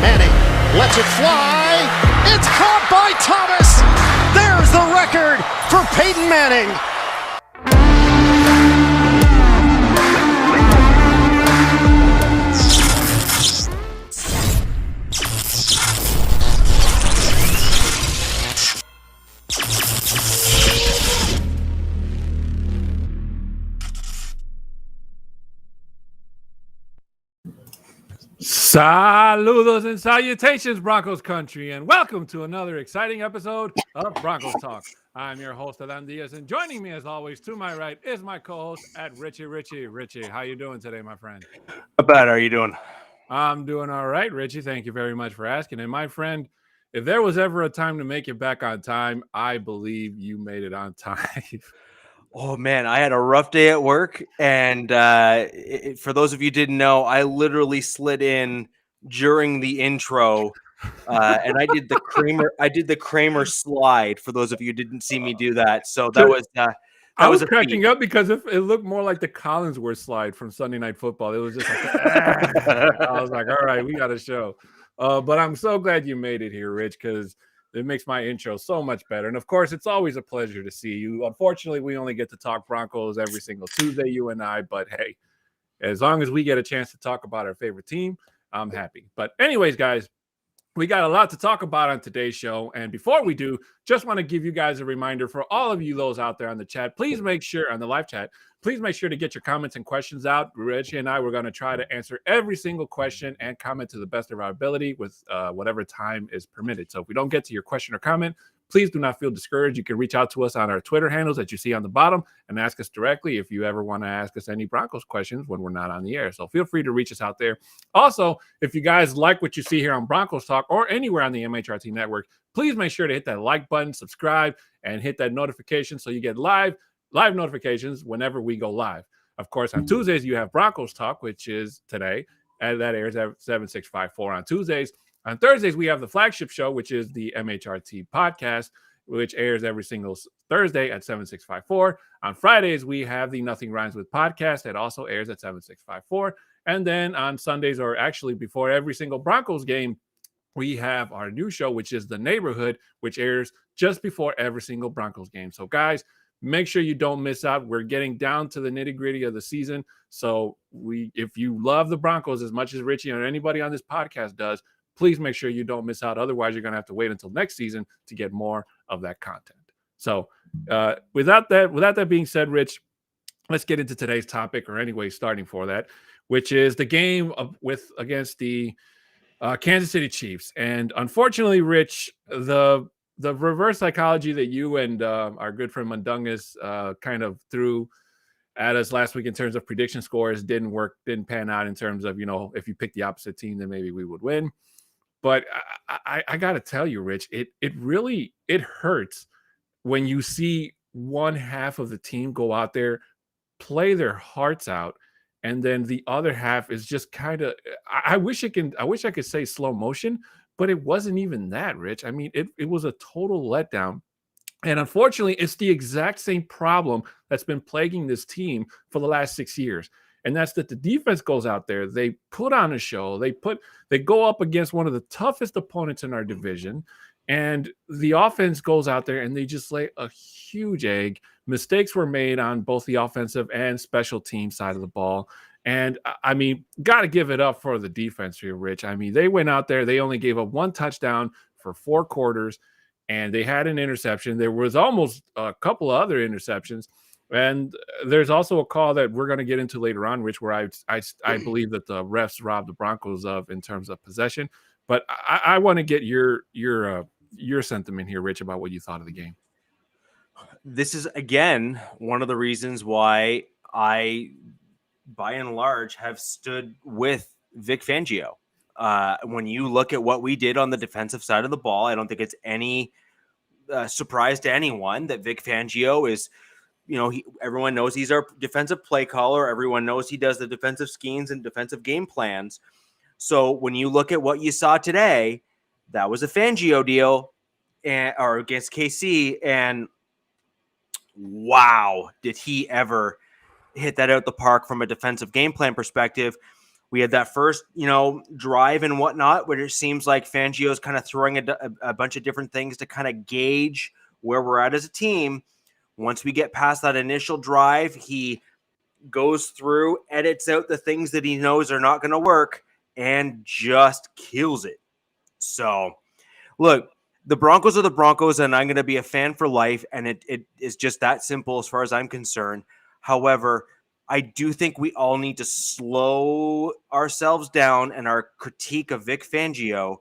Manning lets it fly. It's caught by Thomas. There's the record for Peyton Manning. Saludos and salutations, Broncos country, and welcome to another exciting episode of Broncos Talk. I'm your host, Adan Diaz, and joining me, as always, to my right is my co-host at Richie. Richie, how you doing today, my friend? Not bad. How are you doing? I'm doing all right, Richie. Thank you very much for asking. And my friend, if there was ever a time to make it back on time, I believe you made it on time. Oh, man, I had a rough day at work, and for those of you who didn't know, I literally slid in during the intro, and I did the Kramer slide. For those of you who didn't see me do that, so that was I was cracking up because it looked more like the Collinsworth slide from Sunday Night Football. It was just like, I was like, all right, we got a show. But I'm so glad you made it here, Rich, because it makes my intro so much better. And, of course, it's always a pleasure to see you. Unfortunately, we only get to talk Broncos every single Tuesday, you and I. But, hey, as long as we get a chance to talk about our favorite team, I'm happy. But anyways, guys, we got a lot to talk about on today's show. And before we do, just want to give you guys a reminder for all of you those out there on the chat. Please make sure, on the live chat, please make sure to get your comments and questions out. Richie and I, we're going to try to answer every single question and comment to the best of our ability with whatever time is permitted. So if we don't get to your question or comment, please do not feel discouraged. You can reach out to us on our Twitter handles that you see on the bottom and ask us directly if you ever want to ask us any Broncos questions when we're not on the air. So feel free to reach us out there. Also, if you guys like what you see here on Broncos Talk or anywhere on the MHRT Network, please make sure to hit that like button, subscribe, and hit that notification so you get live notifications whenever we go live. Of course, on Tuesdays, you have Broncos Talk, which is today, and that airs at 7654 on Tuesdays. On Thursdays, we have the flagship show, which is the MHRT podcast, which airs every single Thursday at 7654. On Fridays, we have the Nothing Rhymes with podcast that also airs at 7654. And then on Sundays, or actually before every single Broncos game, we have our new show, which is The Neighborhood, which airs just before every single Broncos game. So, guys, make sure you don't miss out. We're getting down to the nitty-gritty of the season. So if you love the Broncos as much as Richie or anybody on this podcast does, please make sure you don't miss out. Otherwise, you're going to have to wait until next season to get more of that content. So without that being said, Rich, let's get into today's topic, or anyway, starting for that, which is the game against the Kansas City Chiefs. And unfortunately, Rich, the reverse psychology that you and our good friend Mundungus kind of threw at us last week in terms of prediction scores didn't pan out in terms of, if you pick the opposite team, then maybe we would win. But I got to tell you, Rich, it really hurts when you see one half of the team go out there, play their hearts out, and then the other half is just kind of, I wish I could say slow motion, but it wasn't even that, Rich. I mean, it was a total letdown. And unfortunately, it's the exact same problem that's been plaguing this team for the last 6 years. And that's that the defense goes out there, they put on a show, they go up against one of the toughest opponents in our division, and the offense goes out there and they just lay a huge egg. Mistakes were made on both the offensive and special team side of the ball. And I mean, got to give it up for the defense here, Rich. I mean, they went out there, they only gave up one touchdown for 4 quarters, and they had an interception. There was almost a couple of other interceptions. And there's also a call that we're going to get into later on, Rich, where I believe that the refs robbed the Broncos of in terms of possession. But I want to get your sentiment here, Rich, about what you thought of the game. This is, again, one of the reasons why I, by and large, have stood with Vic Fangio. When you look at what we did on the defensive side of the ball, I don't think it's any surprise to anyone that Vic Fangio is, everyone knows he's our defensive play caller. Everyone knows he does the defensive schemes and defensive game plans. So when you look at what you saw today, that was a Fangio deal or against KC. And wow, did he ever hit that out the park from a defensive game plan perspective. We had that first, drive and whatnot, where it seems like Fangio's kind of throwing a bunch of different things to kind of gauge where we're at as a team. Once we get past that initial drive, he goes through, edits out the things that he knows are not going to work, and just kills it. So, look, the Broncos are the Broncos, and I'm going to be a fan for life, and it is just that simple as far as I'm concerned. However, I do think we all need to slow ourselves down and our critique of Vic Fangio,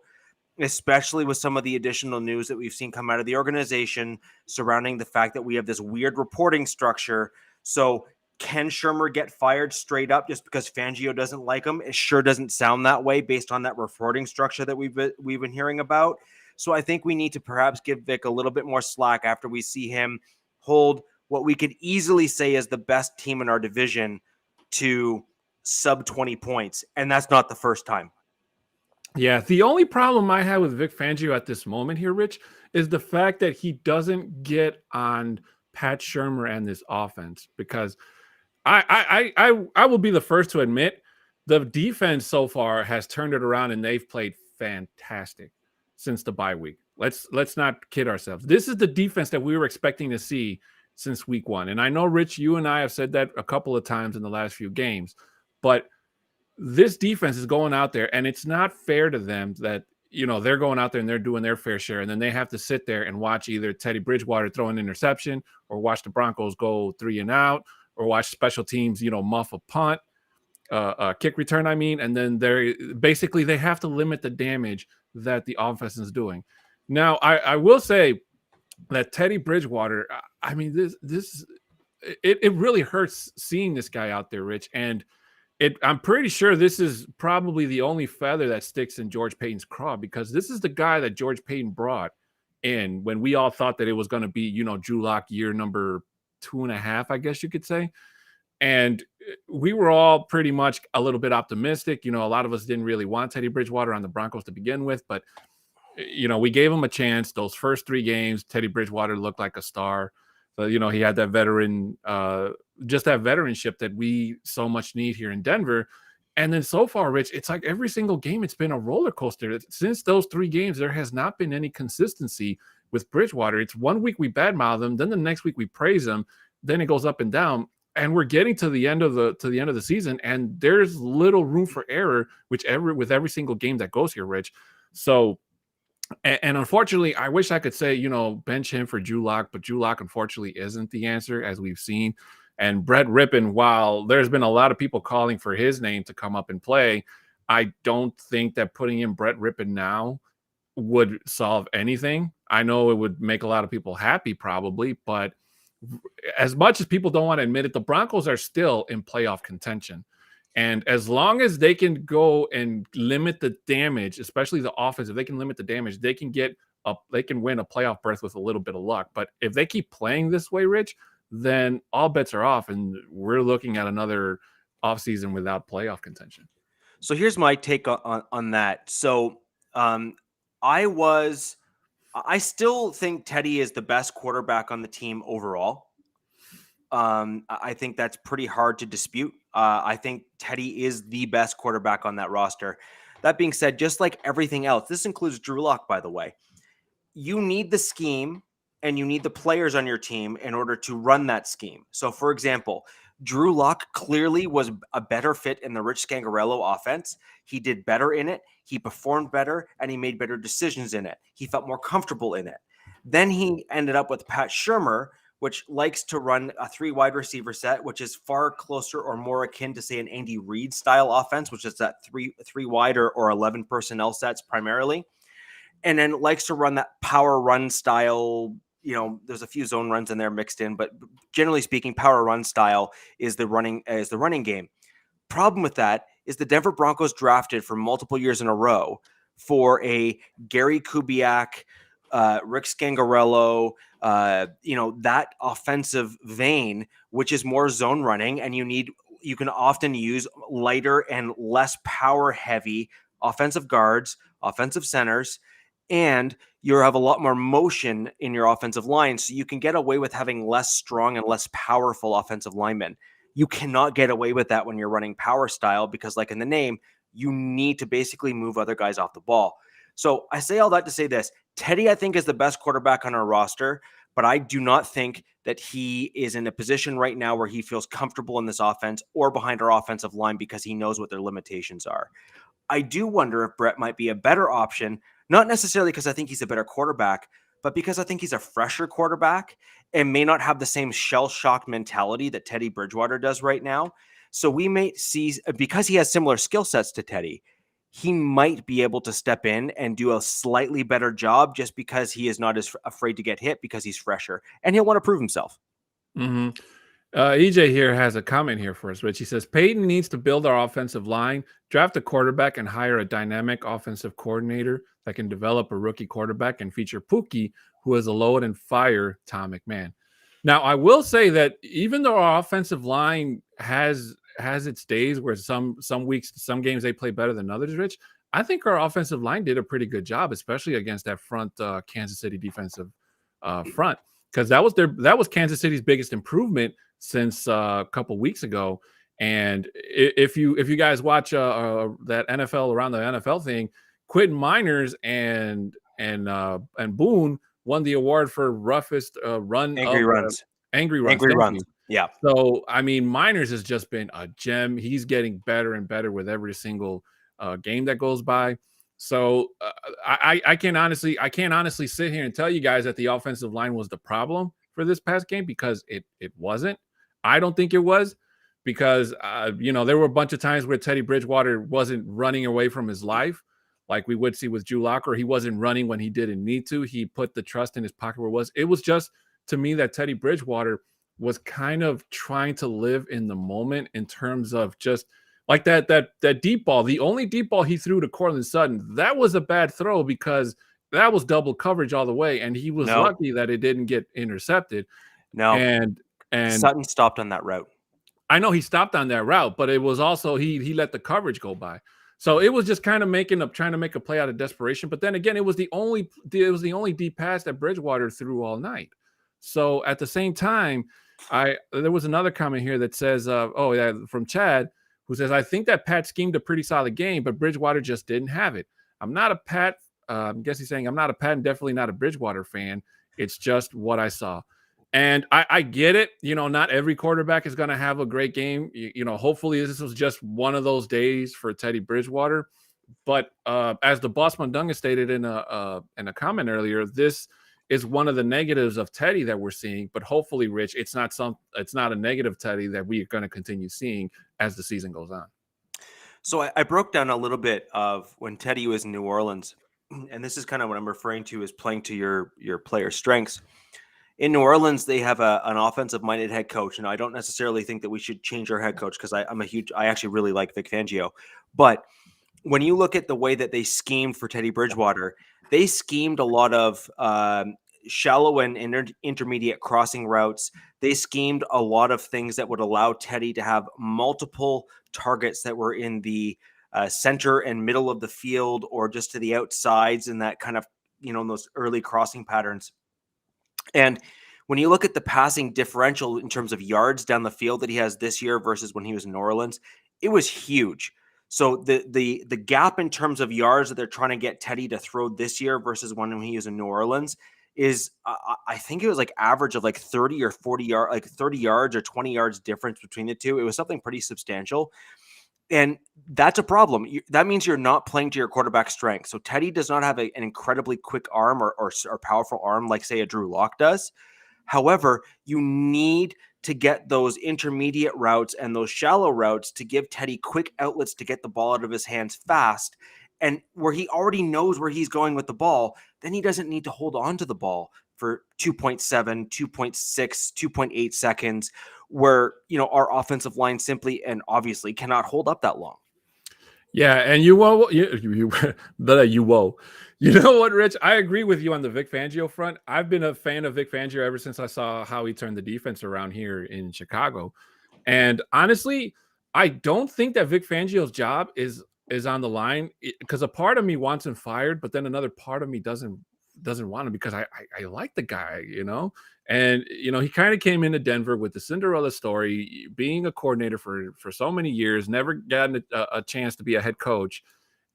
especially with some of the additional news that we've seen come out of the organization surrounding the fact that we have this weird reporting structure. So can Shurmur get fired straight up just because Fangio doesn't like him? It sure doesn't sound that way based on that reporting structure that we've been hearing about. So I think we need to perhaps give Vic a little bit more slack after we see him hold what we could easily say is the best team in our division to sub 20 points. And that's not the first time. Yeah, the only problem I have with Vic Fangio at this moment here, Rich, is the fact that he doesn't get on Pat Shurmur and this offense, because I will be the first to admit the defense so far has turned it around and they've played fantastic since the bye week. Let's not kid ourselves. This is the defense that we were expecting to see since week one. And I know, Rich, you and I have said that a couple of times in the last few games, but this defense is going out there, and it's not fair to them that, they're going out there and they're doing their fair share, and then they have to sit there and watch either Teddy Bridgewater throw an interception or watch the Broncos go 3 and out or watch special teams, muff a punt, kick return, and then they have to limit the damage that the offense is doing. Now, I will say that Teddy Bridgewater, it really hurts seeing this guy out there, Rich. And I'm pretty sure this is probably the only feather that sticks in George Payton's craw, because this is the guy that George Payton brought in when we all thought that it was going to be, Drew Lock year number 2.5, I guess you could say. And we were all pretty much a little bit optimistic. A lot of us didn't really want Teddy Bridgewater on the Broncos to begin with, but we gave him a chance. Those first 3 games, Teddy Bridgewater looked like a star. So, he had that just that veteranship that we so much need here in Denver. And then so far, Rich, it's like every single game, it's been a roller coaster. Since those 3 games, there has not been any consistency with Bridgewater. It's one week we badmouth him, then the next week we praise him, then it goes up and down. And we're getting to the end of the season, and there's little room for error, with every single game that goes here, Rich. So, and unfortunately, I wish I could say, bench him for Drew Lock, but Drew Lock unfortunately isn't the answer, as we've seen. And Brett Rippon, while there's been a lot of people calling for his name to come up and play, I don't think that putting in Brett Rippon now would solve anything. I know it would make a lot of people happy probably, but as much as people don't want to admit it, the Broncos are still in playoff contention. And as long as they can go and limit the damage, especially the offense, if they can limit the damage, they can win a playoff berth with a little bit of luck. But if they keep playing this way, Rich, then all bets are off, and we're looking at another offseason without playoff contention. So here's my take on that. So I still think Teddy is the best quarterback on the team overall. I think that's pretty hard to dispute. I think Teddy is the best quarterback on that roster. That being said, just like everything else, this includes Drew Lock, by the way, you need the scheme and you need the players on your team in order to run that scheme. So, for example, Drew Lock clearly was a better fit in the Rich Scangarello offense. He did better in it. He performed better, and he made better decisions in it. He felt more comfortable in it. Then he ended up with Pat Shurmur, which likes to run a 3 wide receiver set, which is far closer or more akin to, say, an Andy Reid style offense, which is that three wide or 11 personnel sets primarily. And then likes to run that power run style. There's a few zone runs in there mixed in, but generally speaking, power run style is the running game. Problem with that is the Denver Broncos drafted for multiple years in a row for a Gary Kubiak, Rick Scangarello, that offensive vein, which is more zone running, and you can often use lighter and less power heavy offensive guards, offensive centers, and you have a lot more motion in your offensive line, so you can get away with having less strong and less powerful offensive linemen. You cannot get away with that when you're running power style because, like in the name, you need to basically move other guys off the ball. So I say all that to say this. Teddy, I think, is the best quarterback on our roster, but I do not think that he is in a position right now where he feels comfortable in this offense or behind our offensive line because he knows what their limitations are. I do wonder if Brett might be a better option, not necessarily because I think he's a better quarterback, but because I think he's a fresher quarterback and may not have the same shell shock mentality that Teddy Bridgewater does right now. So we may see, because he has similar skill sets to Teddy, he might be able to step in and do a slightly better job just because he is not as afraid to get hit because he's fresher and he'll want to prove himself. Mm-hmm. EJ here has a comment here for us, Rich. He says, Peyton needs to build our offensive line, draft a quarterback, and hire a dynamic offensive coordinator that can develop a rookie quarterback and feature Pookie, who is a load and fire Tom McMahon. Now, I will say that even though our offensive line has its days where some weeks, some games they play better than others, Rich, I think our offensive line did a pretty good job, especially against that front Kansas City defensive front, because that was Kansas City's biggest improvement since a couple weeks ago. And if you guys watch that NFL around the NFL thing, Quentin Miners and Boone won the award for roughest run angry runs. Angry runs. Yeah. So I mean, Miners has just been a gem. He's getting better and better with every single game that goes by. So I can't honestly sit here and tell you guys that the offensive line was the problem for this past game, because it wasn't. I don't think it was, because there were a bunch of times where Teddy Bridgewater wasn't running away from his life like we would see with Drew Lock, or he wasn't running when he didn't need to. He put the trust in his pocket where it was. It was just, to me, that Teddy Bridgewater was kind of trying to live in the moment in terms of just like that deep ball. The only deep ball he threw to Courtland Sutton, that was a bad throw because that was double coverage all the way, and he was lucky that it didn't get intercepted. No, and Sutton stopped on that route. I know he stopped on that route, but it was also he let the coverage go by. So it was just kind of trying to make a play out of desperation. But then again, it was the only deep pass that Bridgewater threw all night. So at the same time, there was another comment here that says, from Chad, who says, I think that Pat schemed a pretty solid game, but Bridgewater just didn't have it. I'm not a Pat. I guess he's saying I'm not a Pat and definitely not a Bridgewater fan. It's just what I saw. And I get it. Not every quarterback is going to have a great game. Hopefully this was just one of those days for Teddy Bridgewater. But as the Boss Mundunga stated in a comment earlier, this is one of the negatives of Teddy that we're seeing. But hopefully, Rich, it's not a negative Teddy that we are going to continue seeing as the season goes on. So I broke down a little bit of when Teddy was in New Orleans, and this is kind of what I'm referring to as playing to your player strengths. In New Orleans, they have an offensive-minded head coach, and I don't necessarily think that we should change our head coach because I actually really like Vic Fangio. But when you look at the way that they schemed for Teddy Bridgewater, they schemed a lot of shallow and intermediate crossing routes. They schemed a lot of things that would allow Teddy to have multiple targets that were in the center and middle of the field or just to the outsides and that kind of, in those early crossing patterns. And when you look at the passing differential in terms of yards down the field that he has this year versus when he was in New Orleans, it was huge. So the gap in terms of yards that they're trying to get Teddy to throw this year versus when he was in New Orleans is, I think it was like average of like 30 or 40 yards, like 30 yards or 20 yards difference between the two. It was something pretty substantial. And that's a problem. That means you're not playing to your quarterback's strength. So Teddy does not have an incredibly quick arm or powerful arm like, say, a Drew Lock does. However, you need to get those intermediate routes and those shallow routes to give Teddy quick outlets to get the ball out of his hands fast. And where he already knows where he's going with the ball, then he doesn't need to hold on to the ball for 2.7, 2.6, 2.8 seconds, where, our offensive line simply and obviously cannot hold up that long. Yeah, and you know what, Rich? I agree with you on the Vic Fangio front. I've been a fan of Vic Fangio ever since I saw how he turned the defense around here in Chicago. And honestly, I don't think that Vic Fangio's job is on the line, because a part of me wants him fired, but then another part of me doesn't doesn't want him because I like the guy, and he kind of came into Denver with the Cinderella story, being a coordinator for so many years, never gotten a chance to be a head coach,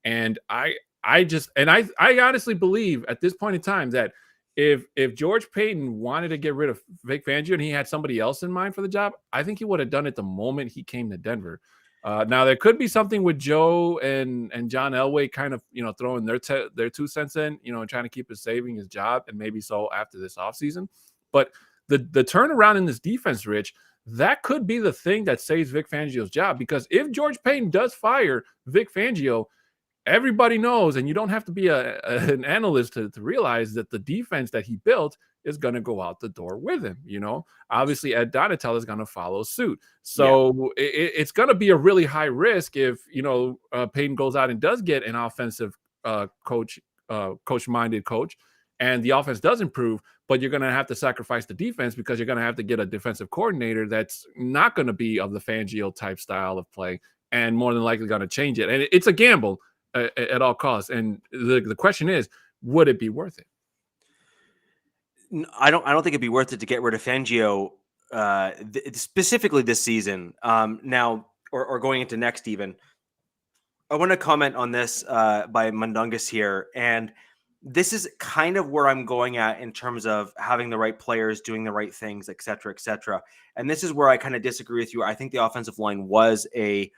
and I honestly believe at this point in time that if George Payton wanted to get rid of Vic Fangio and he had somebody else in mind for the job, I think he would have done it the moment he came to Denver. Now there could be something with Joe and John Elway kind of throwing their 2 cents in, and trying to keep his saving his job, and maybe so after this offseason. But the turnaround in this defense, Rich, that could be the thing that saves Vic Fangio's job, because if George Payton does fire Vic Fangio, everybody knows, and you don't have to be an analyst to realize that the defense that he built is going to go out the door with him. Obviously Ed Donatell is going to follow suit. So it's going to be a really high risk if, Payton goes out and does get an offensive coach-minded coach, and the offense does improve, but you're going to have to sacrifice the defense because you're going to have to get a defensive coordinator that's not going to be of the Fangio type style of play, and more than likely going to change it. And it's a gamble at all costs. And the question is, would it be worth it? I don't think it'd be worth it to get rid of Fangio, specifically this season. Now, or going into next even. I want to comment on this by Mundungus here, and this is kind of where I'm going at in terms of having the right players, doing the right things, et cetera, et cetera. And this is where I kind of disagree with you. I think the offensive line was a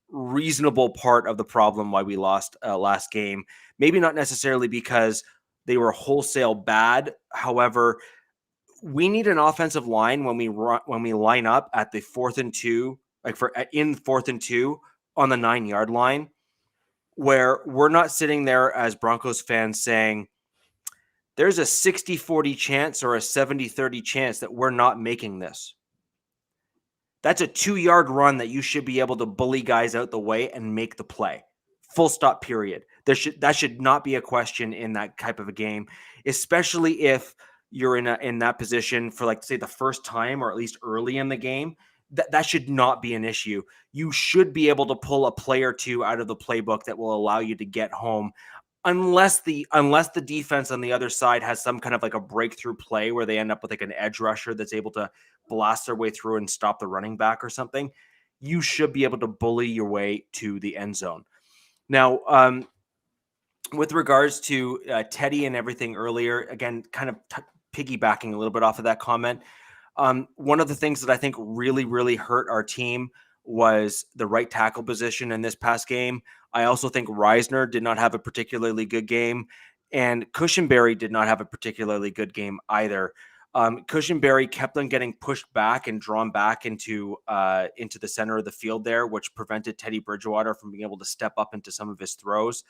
reasonable part of the problem why we lost last game. Maybe not necessarily because they were wholesale bad. However, we need an offensive line when we line up at the 4th and 2, in 4th and 2 on the 9-yard line, where we're not sitting there as Broncos fans saying there's a 60-40 chance or a 70-30 chance that we're not making this. That's a 2-yard run that you should be able to bully guys out the way and make the play. Full stop, period. That should not be a question in that type of a game, especially if you're in that position for, like, say, the first time, or at least early in the game. That should not be an issue. You should be able to pull a play or two out of the playbook that will allow you to get home, unless the defense on the other side has some kind of like a breakthrough play where they end up with like an edge rusher that's able to blast their way through and stop the running back or something. You should be able to bully your way to the end zone. Now, with regards to Teddy and everything earlier, again, kind of piggybacking a little bit off of that comment, one of the things that I think really, really hurt our team was the right tackle position in this past game. I also think Reisner did not have a particularly good game, and Cushenberry did not have a particularly good game either. Cushenberry kept on getting pushed back and drawn back into the center of the field there, which prevented Teddy Bridgewater from being able to step up into some of his throws.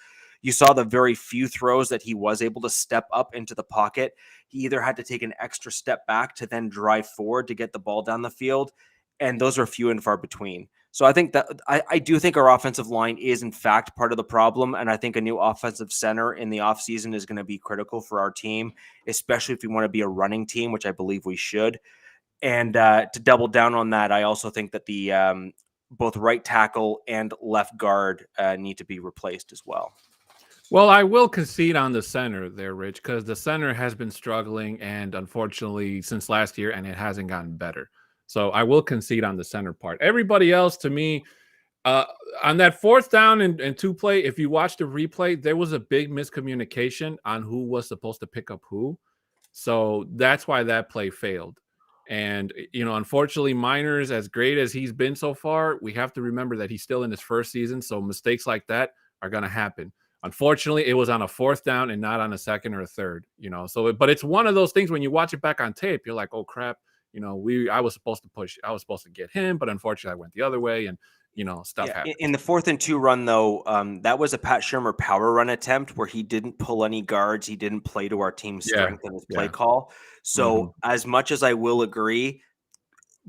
You saw the very few throws that he was able to step up into the pocket. He either had to take an extra step back to then drive forward to get the ball down the field, and those are few and far between. So I think that I do think our offensive line is in fact part of the problem, and I think a new offensive center in the offseason is going to be critical for our team, especially if we want to be a running team, which I believe we should. And to double down on that, I also think that the both right tackle and left guard need to be replaced as well. Well, I will concede on the center there, Rich, because the center has been struggling, and unfortunately since last year, and it hasn't gotten better. So I will concede on the center part. Everybody else, to me, on that 4th down and 2 play, if you watch the replay, there was a big miscommunication on who was supposed to pick up who. So that's why that play failed. And, unfortunately, Miners, as great as he's been so far, we have to remember that he's still in his first season. So mistakes like that are going to happen. Unfortunately, it was on a 4th down and not on a 2nd or a 3rd, but it's one of those things when you watch it back on tape, you're like, oh crap, I was supposed to push, I was supposed to get him, but unfortunately I went the other way, and stuff happened. In the 4th and 2 run, though, that was a Pat Shurmur power run attempt where he didn't pull any guards. He didn't play to our team's strength in his play call. So as much as I will agree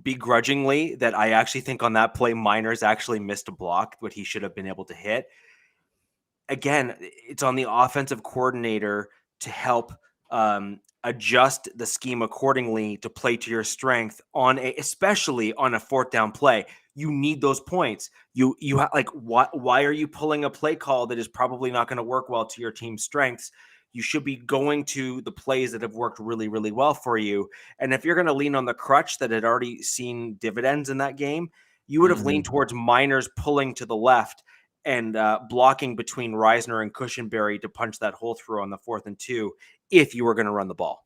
begrudgingly that I actually think on that play, Miners actually missed a block, what he should have been able to hit. Again, it's on the offensive coordinator to help adjust the scheme accordingly to play to your strength especially on a 4th down play. You need those points. Why are you pulling a play call that is probably not going to work well to your team's strengths? You should be going to the plays that have worked really, really well for you. And if you're going to lean on the crutch that had already seen dividends in that game, you would have leaned towards Miners pulling to the left and blocking between Reisner and Cushenberry to punch that hole through on the 4th and 2 if you were going to run the ball.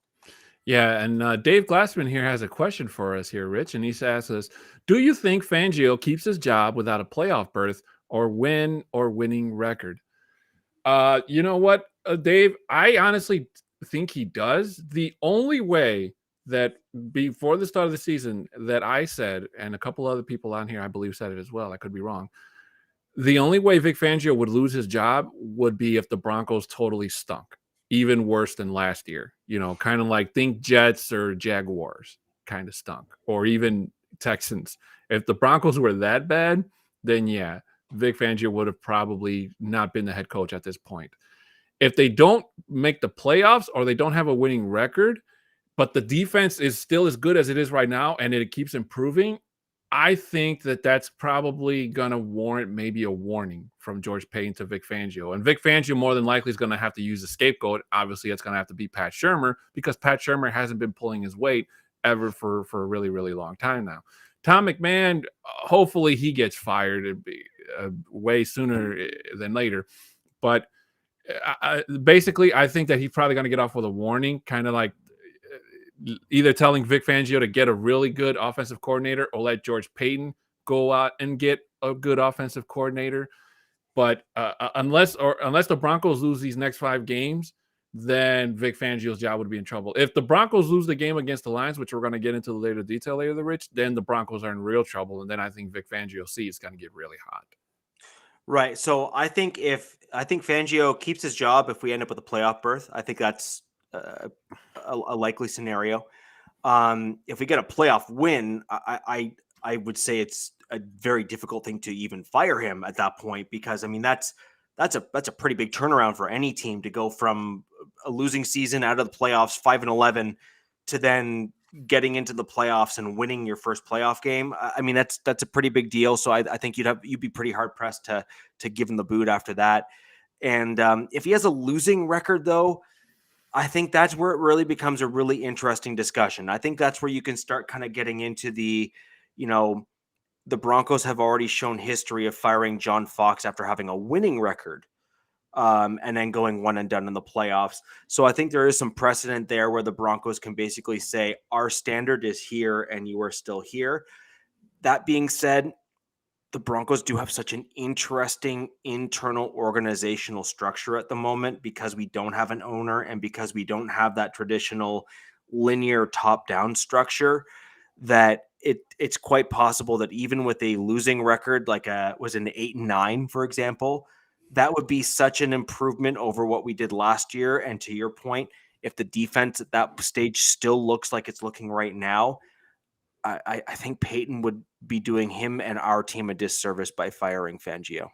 Yeah, and Dave Glassman here has a question for us here, Rich, and he asks us, do you think Fangio keeps his job without a playoff berth or winning record? You know what, Dave? I honestly think he does. The only way that before the start of the season that I said, and a couple other people on here, I believe, said it as well, I could be wrong. The only way Vic Fangio would lose his job would be if the Broncos totally stunk, even worse than last year. Kind of like think Jets or Jaguars kind of stunk, or even Texans. If the Broncos were that bad, then yeah, Vic Fangio would have probably not been the head coach at this point. If they don't make the playoffs or they don't have a winning record, but the defense is still as good as it is right now and it keeps improving, I think that that's probably going to warrant maybe a warning from George Paton to Vic Fangio. And Vic Fangio more than likely is going to have to use a scapegoat. Obviously, it's going to have to be Pat Shurmur because Pat Shurmur hasn't been pulling his weight ever for a really, really long time now. Tom McMahon, hopefully he gets fired way sooner than later. But basically, I think that he's probably going to get off with a warning, kind of like either telling Vic Fangio to get a really good offensive coordinator or let George Paton go out and get a good offensive coordinator. But unless the Broncos lose these next 5 games, then Vic Fangio's job would be in trouble. If the Broncos lose the game against the Lions, which we're going to get into the later detail later, Rich, then the Broncos are in real trouble. And then I think Vic Fangio's seat is going to get really hot. Right. So I think Fangio keeps his job if we end up with a playoff berth, I think that's a likely scenario. If we get a playoff win, I would say it's a very difficult thing to even fire him at that point, because I mean that's a pretty big turnaround for any team to go from a losing season out of the playoffs 5-11 to then getting into the playoffs and winning your first playoff game. I mean that's a pretty big deal. So I think you'd be pretty hard pressed to give him the boot after that. And if he has a losing record, though, I think that's where it really becomes a really interesting discussion. I think that's where you can start kind of getting into the Broncos have already shown history of firing John Fox after having a winning record and then going one and done in the playoffs. So I think there is some precedent there where the Broncos can basically say our standard is here and you are still here. That being said, the Broncos do have such an interesting internal organizational structure at the moment because we don't have an owner and because we don't have that traditional linear top-down structure, that it's quite possible that even with a losing record, like was an 8-9, for example, that would be such an improvement over what we did last year. And to your point, if the defense at that stage still looks like it's looking right now, I think Paton would be doing him and our team a disservice by firing Fangio.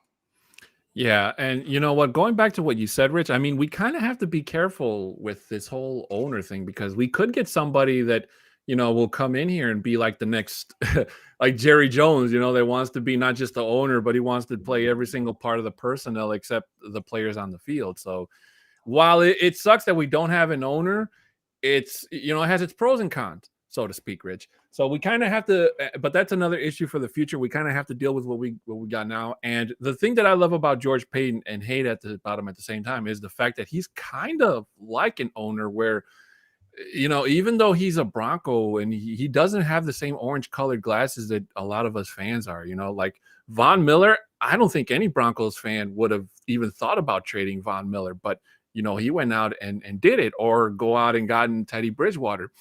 Yeah, and you know what? Going back to what you said, Rich, I mean, we kind of have to be careful with this whole owner thing because we could get somebody that, will come in here and be like the next, like Jerry Jones, that wants to be not just the owner, but he wants to play every single part of the personnel except the players on the field. So while it sucks that we don't have an owner, it has its pros and cons, so to speak, Rich. So we kind of have to, but that's another issue for the future. We kind of have to deal with what we got now. And the thing that I love about George Paton and hate about him at the same time is the fact that he's kind of like an owner where, even though he's a Bronco and he doesn't have the same orange colored glasses that a lot of us fans are, like Von Miller. I don't think any Broncos fan would have even thought about trading Von Miller, but he went out and did it, or go out and gotten Teddy Bridgewater.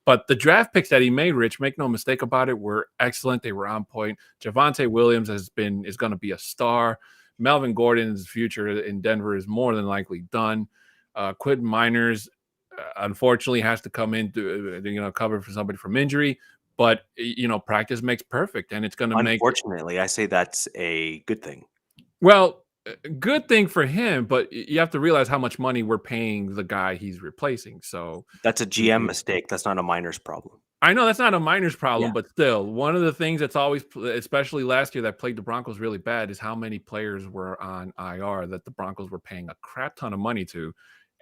But the draft picks that he made, Rich, make no mistake about it, were excellent. They were on point. Javonte Williams is going to be a star. Melvin Gordon's future in Denver is more than likely done. Quentin Miners, unfortunately, has to come in to cover for somebody from injury. But practice makes perfect, and it's going to make. Unfortunately, I say that's a good thing. Well, good thing for him, but you have to realize how much money we're paying the guy he's replacing. So that's a GM mistake. That's not a Miners problem. I know that's not a Miners problem, but still, one of the things that's always, especially last year, that plagued the Broncos really bad is how many players were on IR that the Broncos were paying a crap ton of money to.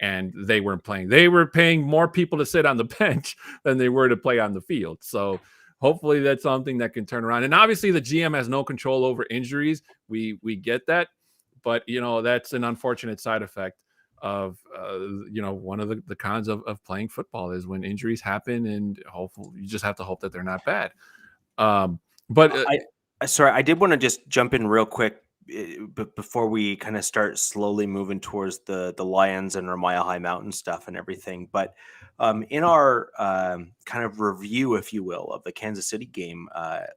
and they weren't playing. They were paying more people to sit on the bench than they were to play on the field. So hopefully that's something that can turn around. And obviously the GM has no control over injuries. We get that, but that's an unfortunate side effect of one of the cons of playing football is when injuries happen, and hopefully you just have to hope that they're not bad. But I did want to just jump in real quick before we kind of start slowly moving towards the Lions and our Mile High Mountain stuff and everything. But in our kind of review, if you will, of the Kansas City game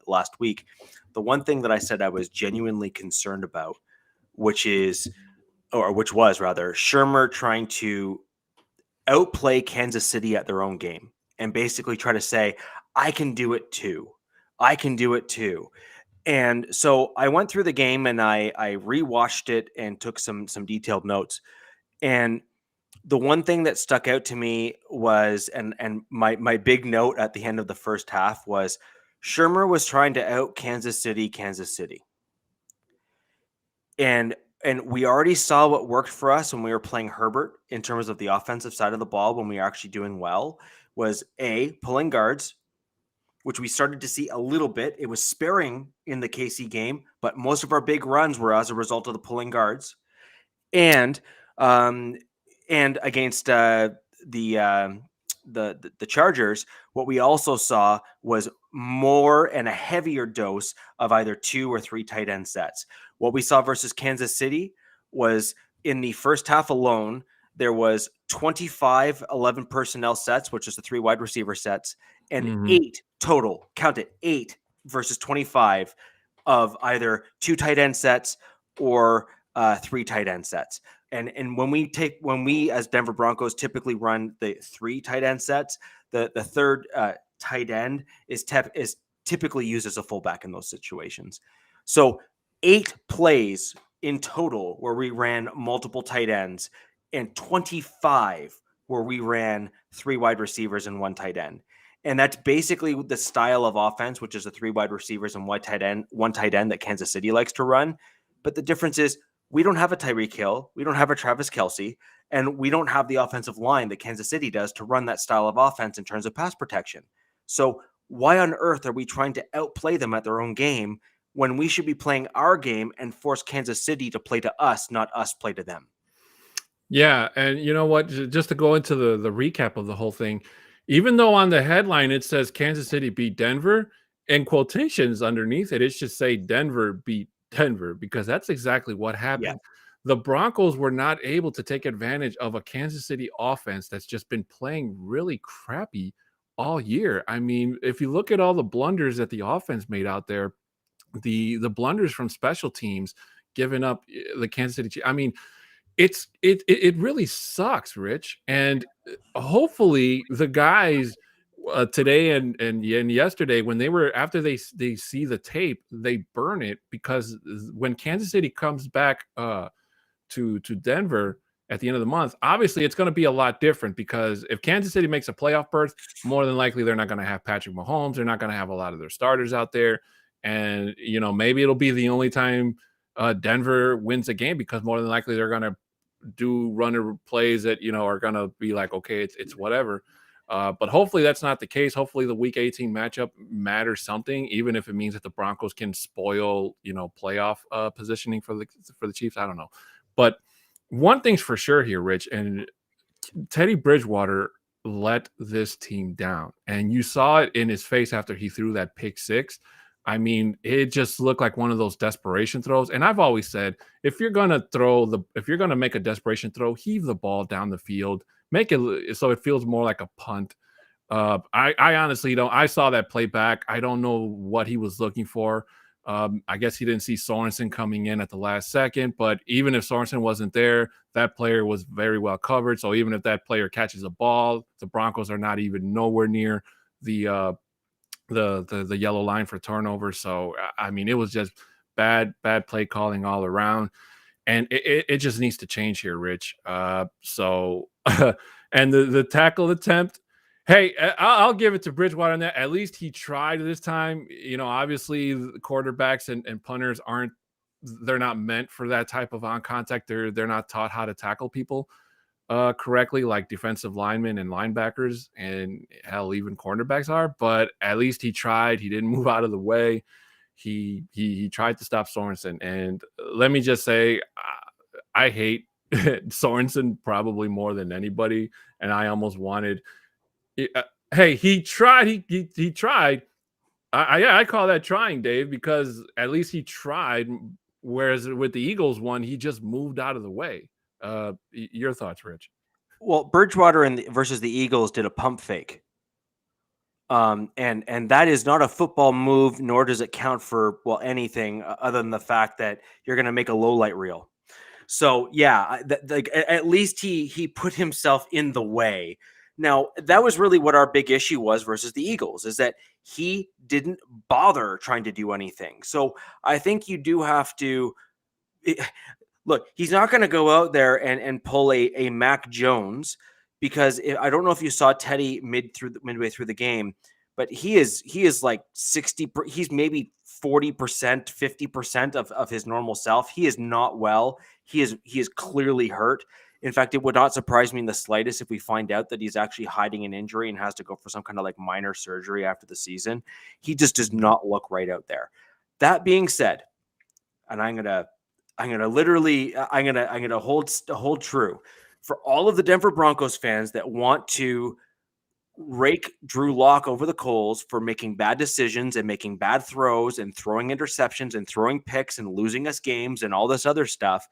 last week, the one thing that I said I was genuinely concerned about, which was rather Shurmur trying to outplay Kansas City at their own game and basically try to say, I can do it too. I can do it too. And so I went through the game and I rewatched it and took some detailed notes. And the one thing that stuck out to me was, and my big note at the end of the first half was, Shurmur was trying to out Kansas City. And we already saw what worked for us when we were playing Herbert in terms of the offensive side of the ball when we were actually doing well, was pulling guards, which we started to see a little bit. It was sparing in the KC game, but most of our big runs were as a result of the pulling guards. And against the Chargers, what we also saw was more and a heavier dose of either 2 or 3 tight end sets. What we saw versus Kansas City was in the first half alone, there was 25 11 personnel sets, which is the 3 wide receiver sets, and 8 total. Count it, 8 versus 25 of either 2 tight end sets or 3 tight end sets. And when we as Denver Broncos typically run the 3 tight end sets, the third tight end is typically used as a fullback in those situations. So 8 plays in total where we ran multiple tight ends, and 25 where we ran 3 wide receivers and 1 tight end. And that's basically the style of offense, which is the 3 wide receivers and 1 tight end that Kansas City likes to run. But the difference is we don't have a Tyreek Hill, we don't have a Travis Kelce, and we don't have the offensive line that Kansas City does to run that style of offense in terms of pass protection. So why on earth are we trying to outplay them at their own game when we should be playing our game and force Kansas City to play to us, not us play to them? Yeah, and you know what? Just to go into the recap of the whole thing, even though on the headline it says Kansas City beat Denver, in quotations underneath it, it should say Denver beat Denver, because that's exactly what happened. Yeah. The Broncos were not able to take advantage of a Kansas City offense that's just been playing really crappy all year. I mean, if you look at all the blunders that the offense made out there, the blunders from special teams, giving up the Kansas City. I mean, it really sucks, Rich. And hopefully the guys today and yesterday, when after they see the tape, they burn it, because when Kansas City comes back to Denver at the end of the month, obviously it's going to be a lot different, because if Kansas City makes a playoff berth, more than likely they're not going to have Patrick Mahomes. They're not going to have a lot of their starters out there. And, maybe it'll be the only time Denver wins a game, because more than likely they're going to do runner plays that, are going to be like, okay, it's whatever. But hopefully that's not the case. Hopefully the week 18 matchup matters something, even if it means that the Broncos can spoil, playoff positioning for the Chiefs. I don't know. But one thing's for sure here, Rich, and Teddy Bridgewater let this team down. And you saw it in his face after he threw that pick 6. I mean, it just looked like one of those desperation throws. And I've always said, if you're going to make a desperation throw, heave the ball down the field, make it so it feels more like a punt. I honestly don't. I saw that play back. I don't know what he was looking for. I guess he didn't see Sorensen coming in at the last second. But even if Sorensen wasn't there, that player was very well covered. So even if that player catches a ball, the Broncos are not even nowhere near the yellow line for turnover. So, I mean, it was just bad play calling all around. And it just needs to change here, Rich. And the tackle attempt, hey, I'll give it to Bridgewater on that. At least he tried this time. Obviously the quarterbacks and punters they're not meant for that type of on contact. They're not taught how to tackle people. correctly, like defensive linemen and linebackers, and hell, even cornerbacks are. But at least he tried. He didn't move out of the way. He tried to stop Sorensen. And let me just say, I hate Sorensen probably more than anybody, and I almost wanted. Hey, he tried. He tried. I call that trying, Dave, because at least he tried. Whereas with the Eagles one, he just moved out of the way. Your thoughts, Rich? Well, Bridgewater versus the Eagles did a pump fake. And that is not a football move, nor does it count for anything other than the fact that you're going to make a low light reel. So yeah, at least he put himself in the way. Now that was really what our big issue was versus the Eagles, is that he didn't bother trying to do anything. So I think you do have to look. He's not going to go out there and pull a Mac Jones, because I don't know if you saw Teddy midway through the game, but he is like 60. He's maybe 40%, 50% of his normal self. He is not well. He is clearly hurt. In fact, it would not surprise me in the slightest if we find out that he's actually hiding an injury and has to go for some kind of like minor surgery after the season. He just does not look right out there. That being said, and I'm gonna hold true for all of the Denver Broncos fans that want to rake Drew Lock over the coals for making bad decisions and making bad throws and throwing interceptions and throwing picks and losing us games and all this other stuff.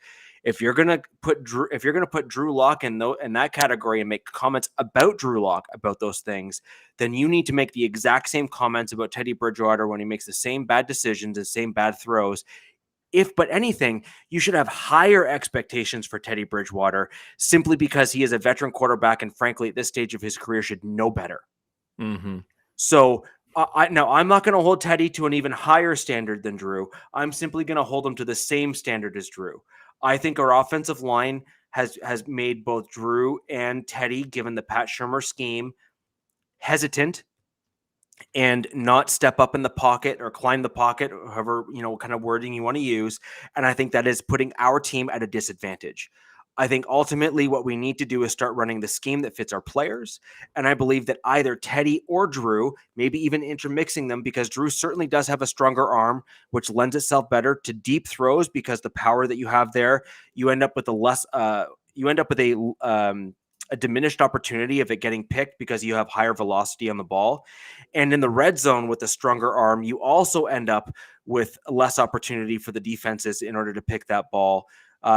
If you're gonna put Drew Lock in that category and make comments about Drew Lock about those things, then you need to make the exact same comments about Teddy Bridgewater when he makes the same bad decisions and same bad throws. If but anything, you should have higher expectations for Teddy Bridgewater, simply because he is a veteran quarterback and frankly, at this stage of his career, should know better. Mm-hmm. So I'm not going to hold Teddy to an even higher standard than Drew. I'm simply going to hold him to the same standard as Drew. I think our offensive line has made both Drew and Teddy, given the Pat Shurmur scheme, hesitant and not step up in the pocket or climb the pocket, however, kind of wording you want to use. And I think that is putting our team at a disadvantage. I think ultimately what we need to do is start running the scheme that fits our players. And I believe that either Teddy or Drew, maybe even intermixing them, because Drew certainly does have a stronger arm, which lends itself better to deep throws, because the power that you have there, you end up with a diminished opportunity of it getting picked because you have higher velocity on the ball. And in the red zone with a stronger arm, you also end up with less opportunity for the defenses in order to pick that ball.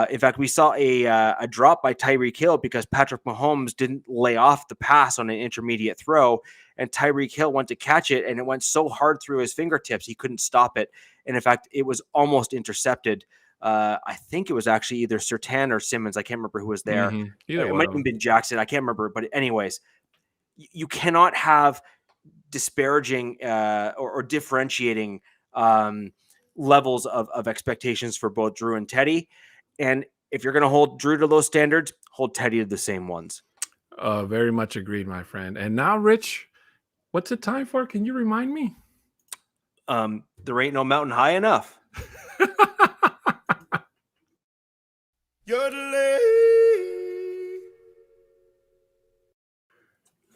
In fact, we saw a drop by Tyreek Hill because Patrick Mahomes didn't lay off the pass on an intermediate throw, and Tyreek Hill went to catch it, and it went so hard through his fingertips he couldn't stop it. And in fact, it was almost intercepted. I think it was actually either Surtain or Simmons. I can't remember who was there. Mm-hmm. It might have been Jackson. I can't remember. But anyways, you cannot have disparaging or differentiating levels of expectations for both Drew and Teddy. And if you're going to hold Drew to those standards, hold Teddy to the same ones. Very much agreed, my friend. And now, Rich, what's it time for? Can you remind me? There ain't no mountain high enough.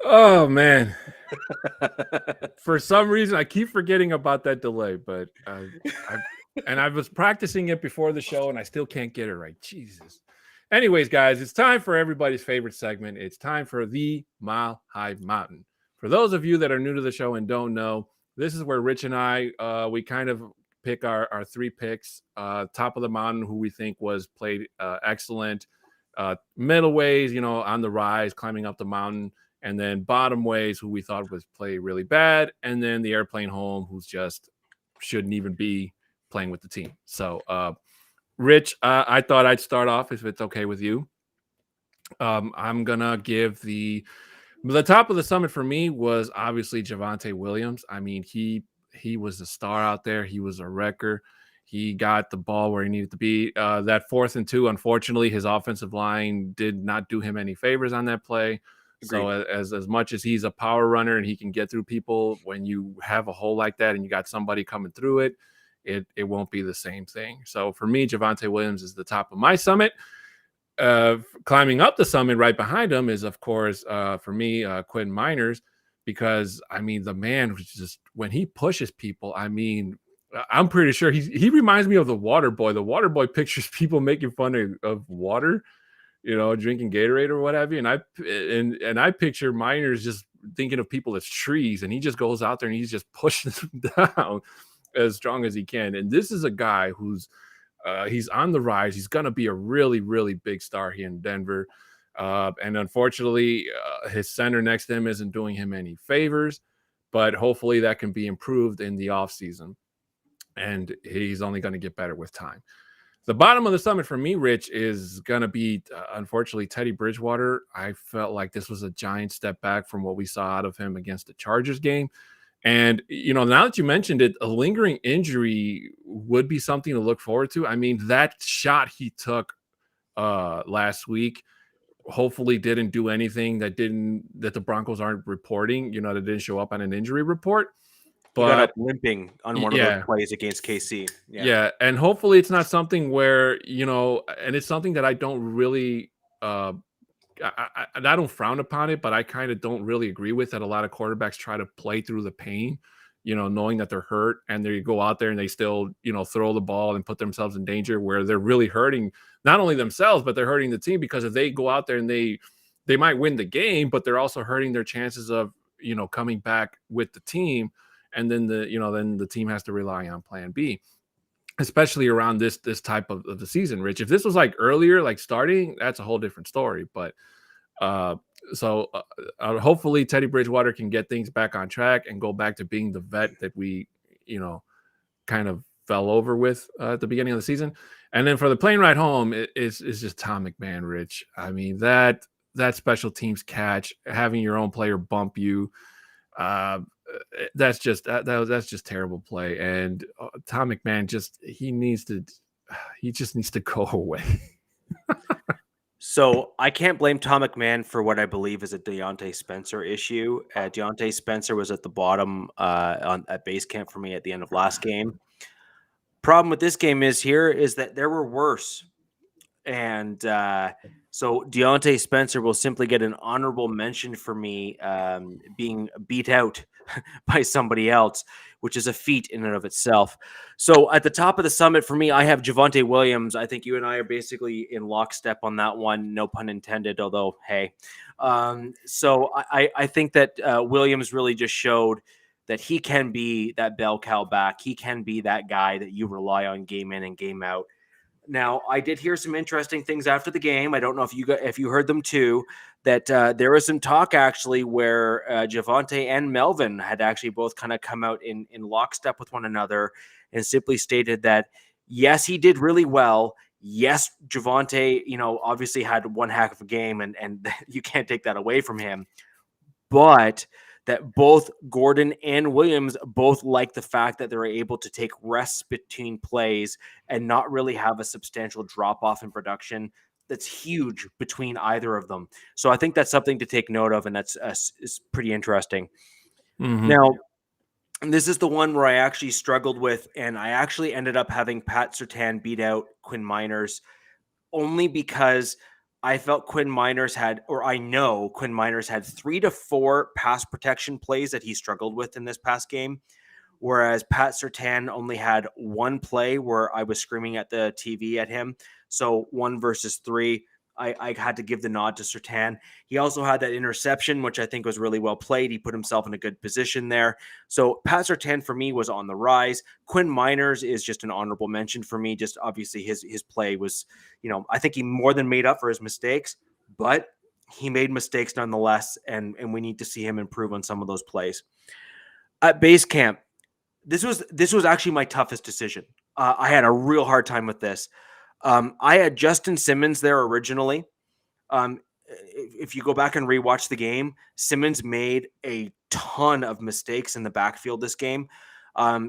Oh man. For some reason I keep forgetting about that delay, but I was practicing it before the show and I still can't get it right. Jesus. Anyways, guys, it's time for everybody's favorite segment. It's time for the Mile High Mountain. For those of you that are new to the show and don't know, this is where Rich and I we kind of pick our three picks. Top of the mountain, who we think was played excellent. Middle ways, on the rise, climbing up the mountain. And then bottom ways, who we thought was played really bad. And then the airplane home, who's just shouldn't even be playing with the team. So, Rich, I thought I'd start off, if it's okay with you. I'm going to give the top of the summit for me was obviously Javonte Williams. I mean, he was a star out there. He was a wrecker. He got the ball where he needed to be. That 4th and 2, unfortunately, his offensive line did not do him any favors on that play. So as much as he's a power runner and he can get through people, when you have a hole like that and you got somebody coming through it, it won't be the same thing. So for me, Javonte Williams is the top of my summit. climbing up the summit right behind him is, of course, for me, Quinn Miners, because I mean, the man was just, when he pushes people, I mean, I'm pretty sure he reminds me of the Water Boy. The Water Boy pictures people making fun of water, drinking Gatorade or what have you. And I picture Miners just thinking of people as trees, and he just goes out there and he's just pushing them down as strong as he can. And this is a guy who's he's on the rise. He's going to be a really, really big star here in Denver. And unfortunately, his center next to him isn't doing him any favors, but hopefully that can be improved in the offseason. And he's only going to get better with time. The bottom of the summit for me, Rich, is going to be, unfortunately, Teddy Bridgewater. I felt like this was a giant step back from what we saw out of him against the Chargers game. And, now that you mentioned it, a lingering injury would be something to look forward to. I mean, that shot he took last week hopefully didn't do anything that the Broncos aren't reporting, that didn't show up on an injury report. But he got up limping on one of those plays against KC. Yeah. And hopefully it's not something where, and it's something that I don't really I don't frown upon it, but I kind of don't really agree with that. A lot of quarterbacks try to play through the pain, knowing that they're hurt, and they go out there and they still, throw the ball and put themselves in danger where they're really hurting not only themselves, but they're hurting the team, because if they go out there and they might win the game, but they're also hurting their chances of, coming back with the team. And then the team has to rely on plan B, especially around this type of the season, Rich. If this was like earlier, like starting, that's a whole different story. But hopefully Teddy Bridgewater can get things back on track and go back to being the vet that we, kind of fell over with at the beginning of the season. And then for the plane ride home, it's just Tom McMahon, Rich. I mean, that special teams catch, having your own player bump you, that's just terrible play. And Tom McMahon he just needs to go away. So I can't blame Tom McMahon for what I believe is a Deontay Spencer issue. Deontay Spencer was at the bottom at base camp for me at the end of last game. Problem with this game is that there were worse. And so Deontay Spencer will simply get an honorable mention for me being beat out by somebody else, which is a feat in and of itself. So at the top of the summit for me, I have Javonte Williams. I think you and I are basically in lockstep on that one. No pun intended, although, hey. So I think that Williams really just showed that he can be that bell cow back. He can be that guy that you rely on game in and game out. Now, I did hear some interesting things after the game. I don't know if you heard them too, that there was some talk actually where Javonte and Melvin had actually both kind of come out in lockstep with one another and simply stated that, yes, he did really well. Yes, Javonte, obviously had one heck of a game, and you can't take that away from him. But that both Gordon and Williams both like the fact that they're able to take rests between plays and not really have a substantial drop-off in production that's huge between either of them. So I think that's something to take note of, and that's is pretty interesting. Mm-hmm. Now, this is the one where I actually struggled with, and I actually ended up having Pat Surtain beat out Quinn Miners only because I felt Quinn Miners I know Quinn Miners had 3 to 4 pass protection plays that he struggled with in this past game, whereas Pat Surtain only had 1 play where I was screaming at the TV at him. So 1 versus 3, I had to give the nod to Surtain. He also had that interception, which I think was really well played. He put himself in a good position there. So Pat Surtain for me was on the rise. Quinn Miners is just an honorable mention for me. Just obviously his play was, I think he more than made up for his mistakes, but he made mistakes nonetheless. And we need to see him improve on some of those plays. At base camp, this was actually my toughest decision. I had a real hard time with this. I had Justin Simmons there originally. If you go back and rewatch the game, Simmons made a ton of mistakes in the backfield this game,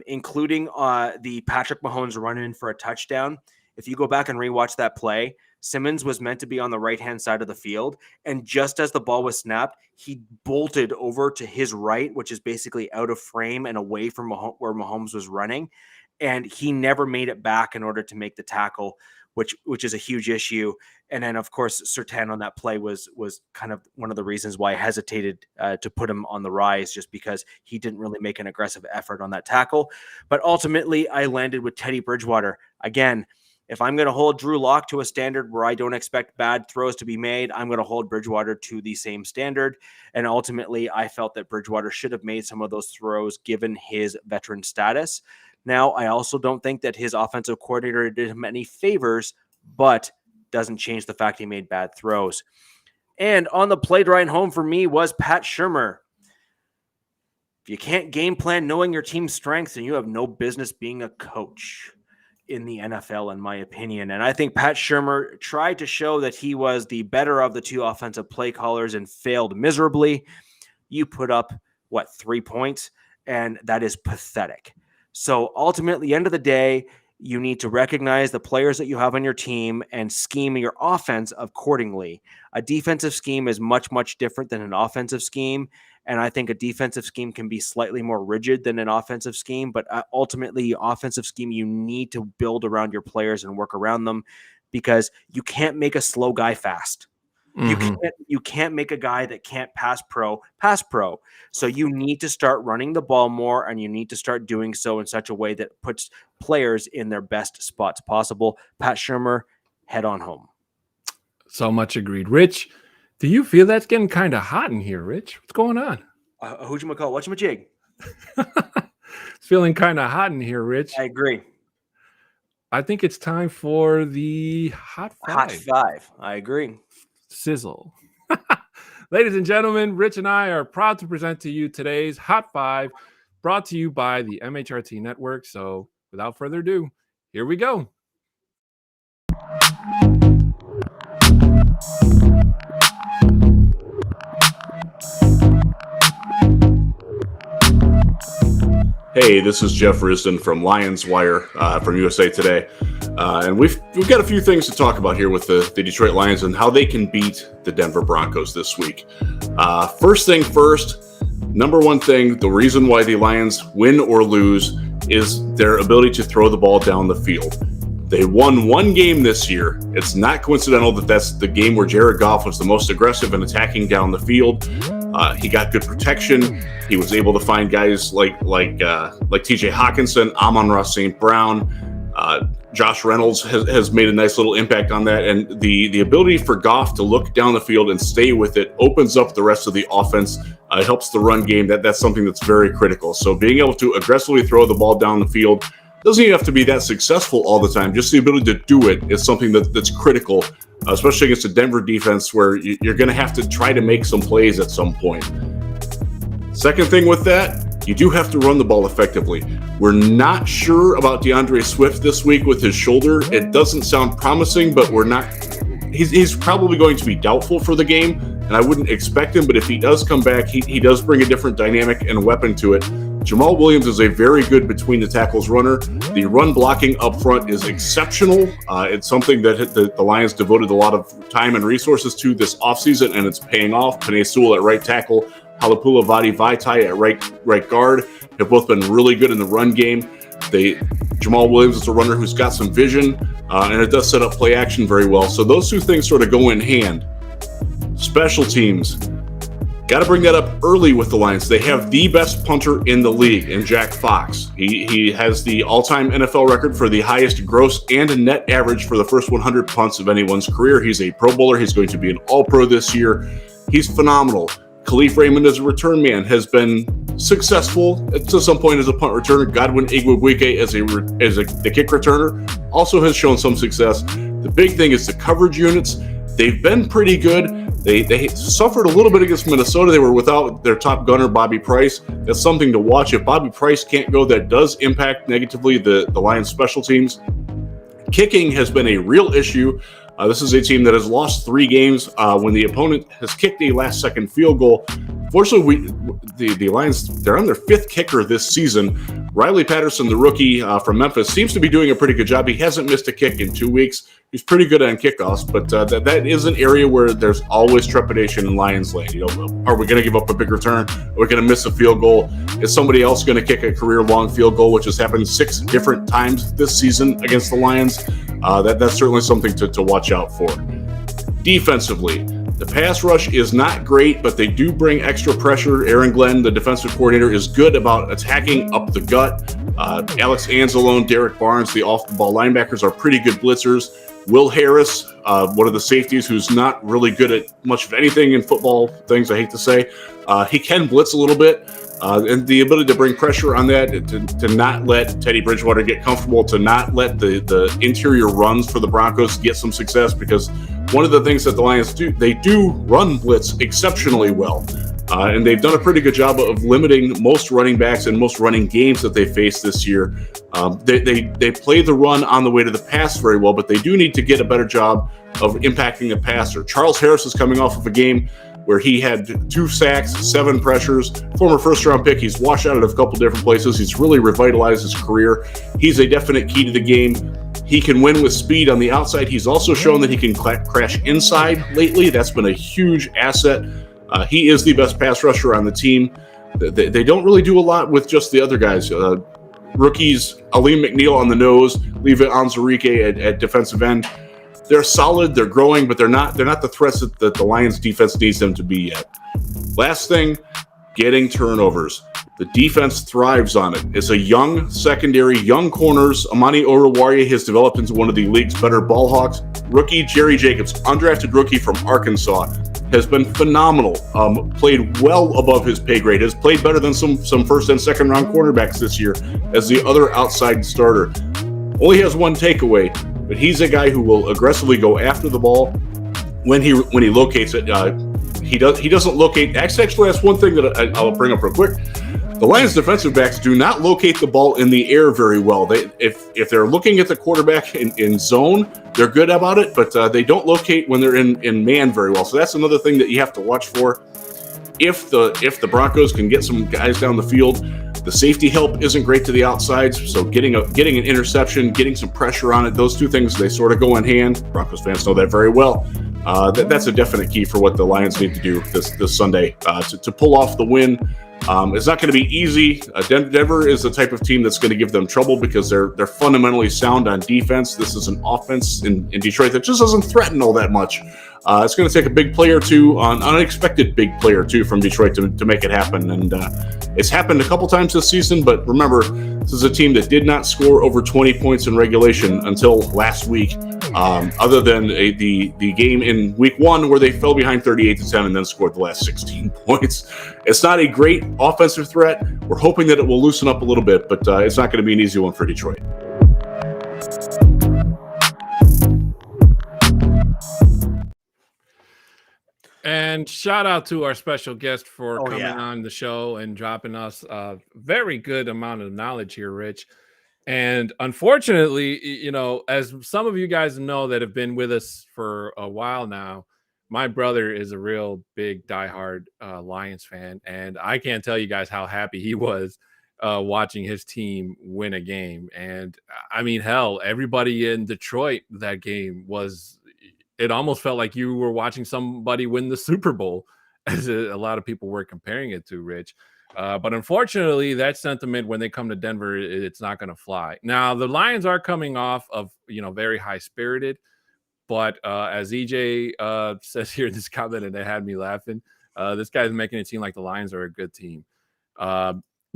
including the Patrick Mahomes run in for a touchdown. If you go back and rewatch that play, Simmons was meant to be on the right-hand side of the field, and just as the ball was snapped, he bolted over to his right, which is basically out of frame and away from where Mahomes was running, and he never made it back in order to make the tackle, which is a huge issue. And then, of course, Surtain on that play was kind of one of the reasons why I hesitated to put him on the rise, just because he didn't really make an aggressive effort on that tackle. But ultimately, I landed with Teddy Bridgewater. Again, if I'm going to hold Drew Lock to a standard where I don't expect bad throws to be made, I'm going to hold Bridgewater to the same standard. And ultimately, I felt that Bridgewater should have made some of those throws given his veteran status. Now, I also don't think that his offensive coordinator did him any favors, but doesn't change the fact he made bad throws. And on the play ride home for me was Pat Shurmur. If you can't game plan knowing your team's strengths, then you have no business being a coach in the NFL, in my opinion. And I think Pat Shurmur tried to show that he was the better of the two offensive play callers and failed miserably. You put up, 3 points? And that is pathetic. So ultimately, at the end of the day, you need to recognize the players that you have on your team and scheme your offense accordingly. A defensive scheme is much, much different than an offensive scheme. And I think a defensive scheme can be slightly more rigid than an offensive scheme. But ultimately, offensive scheme, you need to build around your players and work around them, because you can't make a slow guy fast. You can't make a guy that can't pass pro. So you need to start running the ball more, and you need to start doing so in such a way that puts players in their best spots possible. Pat Shurmur, head on home. So much agreed. Rich, do you feel that's getting kind of hot in here, Rich? What's going on? Whatchamacallit? Whatchamajig? It's feeling kind of hot in here, Rich. I agree. I think it's time for the Hot Five. Hot Five. I agree. Sizzle. Ladies and gentlemen, Rich and I are proud to present to you today's Hot Five, brought to you by the MHRT Networks. So without further ado, here we go. Hey, this is Jeff Risden from Lions Wire from USA Today. And we've got a few things to talk about here with the Detroit Lions and how they can beat the Denver Broncos this week. First thing first, number one thing, the reason why the Lions win or lose is their ability to throw the ball down the field. They won one game this year. It's not coincidental that that's the game where Jared Goff was the most aggressive in attacking down the field. He got good protection. He was able to find guys like T.J. Hawkinson, Amon-Ra St. Brown. Josh Reynolds has made a nice little impact on that. And the ability for Goff to look down the field and stay with it opens up the rest of the offense. It helps the run game. That's something that's very critical. So being able to aggressively throw the ball down the field doesn't even have to be that successful all the time. Just the ability to do it is something that's critical, especially against a Denver defense where you're going to have to try to make some plays at some point. Second thing with that, you do have to run the ball effectively. We're not sure about Deandre Swift this week with his shoulder. It doesn't sound promising, but we're not. He's probably going to be doubtful for the game, and I wouldn't expect him, but if he does come back, he does bring a different dynamic and weapon to it. Jamal Williams is a very good between the tackles runner. The run blocking up front is exceptional. It's something that the Lions devoted a lot of time and resources to this offseason, and it's paying off. Penei Sewell at right tackle, Halapula Vaitai at right guard have both been really good in the run game. Jamal Williams is a runner who's got some vision, and it does set up play action very well. So those two things sort of go in hand. Special teams. Got to bring that up early with the Lions. They have the best punter in the league in Jack Fox. He has the all-time NFL record for the highest gross and net average for the first 100 punts of anyone's career. He's a Pro Bowler. He's going to be an All-Pro this year. He's phenomenal. Khalif Raymond as a return man has been successful to some point as a punt returner. Godwin Igwebuike as the kick returner also has shown some success. The big thing is the coverage units. They've been pretty good. They suffered a little bit against Minnesota. They were without their top gunner, Bobby Price. That's something to watch. If Bobby Price can't go, that does impact negatively the Lions' special teams. Kicking has been a real issue. This is a team that has lost 3 games when the opponent has kicked a last-second field goal. Unfortunately, the Lions, they're on their 5th kicker this season. Riley Patterson, the rookie from Memphis, seems to be doing a pretty good job. He hasn't missed a kick in 2 weeks. He's pretty good on kickoffs, but that is an area where there's always trepidation in Lions land. Are we going to give up a big return? Are we going to miss a field goal? Is somebody else going to kick a career-long field goal, which has happened 6 different times this season against the Lions? That's certainly something to watch out for. Defensively, the pass rush is not great, but they do bring extra pressure. Aaron Glenn, the defensive coordinator, is good about attacking up the gut. Alex Anzalone, Derek Barnes, the off-the-ball linebackers are pretty good blitzers. Will Harris, one of the safeties who's not really good at much of anything in football things, I hate to say, he can blitz a little bit. And the ability to bring pressure on that, to not let Teddy Bridgewater get comfortable, to not let the interior runs for the Broncos get some success, because one of the things that the Lions do, they do run blitz exceptionally well. And they've done a pretty good job of limiting most running backs and most running games that they face this year. They play the run on the way to the pass very well, but they do need to get a better job of impacting the passer. Charles Harris is coming off of a game where he had 2 sacks, 7 pressures, former first-round pick. He's washed out at a couple different places. He's really revitalized his career. He's a definite key to the game. He can win with speed on the outside. He's also shown that he can crash inside lately. That's been a huge asset. He is the best pass rusher on the team. They don't really do a lot with just the other guys. Rookies, Aleem McNeil on the nose, Leva Onwuzurike at defensive end. They're solid, they're growing, but they're not the threats that the Lions defense needs them to be yet. Last thing, getting turnovers. The defense thrives on it. It's a young secondary, young corners. Amani Oruwariye has developed into one of the league's better ball hawks. Rookie Jerry Jacobs, undrafted rookie from Arkansas, has been phenomenal. Played well above his pay grade. Has played better than some first and second round cornerbacks this year as the other outside starter. Only has one takeaway, but he's a guy who will aggressively go after the ball when he locates it. He doesn't locate. Actually, that's one thing that I'll bring up real quick. The Lions defensive backs do not locate the ball in the air very well. If they're looking at the quarterback in zone, they're good about it, but they don't locate when they're in man very well. So that's another thing that you have to watch for. If the Broncos can get some guys down the field, the safety help isn't great to the outsides. So getting an interception, getting some pressure on it, those two things, they sort of go in hand. Broncos fans know that very well. That's a definite key for what the Lions need to do this Sunday to pull off the win. It's not going to be easy. Denver is the type of team that's going to give them trouble because they're fundamentally sound on defense. This is an offense in Detroit that just doesn't threaten all that much. It's going to take a big play or two, an unexpected big play or two from Detroit to make it happen. And it's happened a couple times this season, but remember, this is a team that did not score over 20 points in regulation until last week, other than the game in week 1 where they fell behind 38-10 and then scored the last 16 points. It's not a great offensive threat. We're hoping that it will loosen up a little bit, but it's not going to be an easy one for Detroit. And shout out to our special guest for coming on the show and dropping us a very good amount of knowledge here, Rich. And unfortunately, you know, as some of you guys know that have been with us for a while now, my brother is a real big diehard Lions fan. And I can't tell you guys how happy he was watching his team win a game. And I mean, hell, everybody in Detroit that game it almost felt like you were watching somebody win the Super Bowl, as a lot of people were comparing it to, Rich. But unfortunately, that sentiment, when they come to Denver, it's not going to fly. Now, the Lions are coming off of, very high-spirited. But as EJ says here in this comment, and it had me laughing, this guy's making it seem like the Lions are a good team.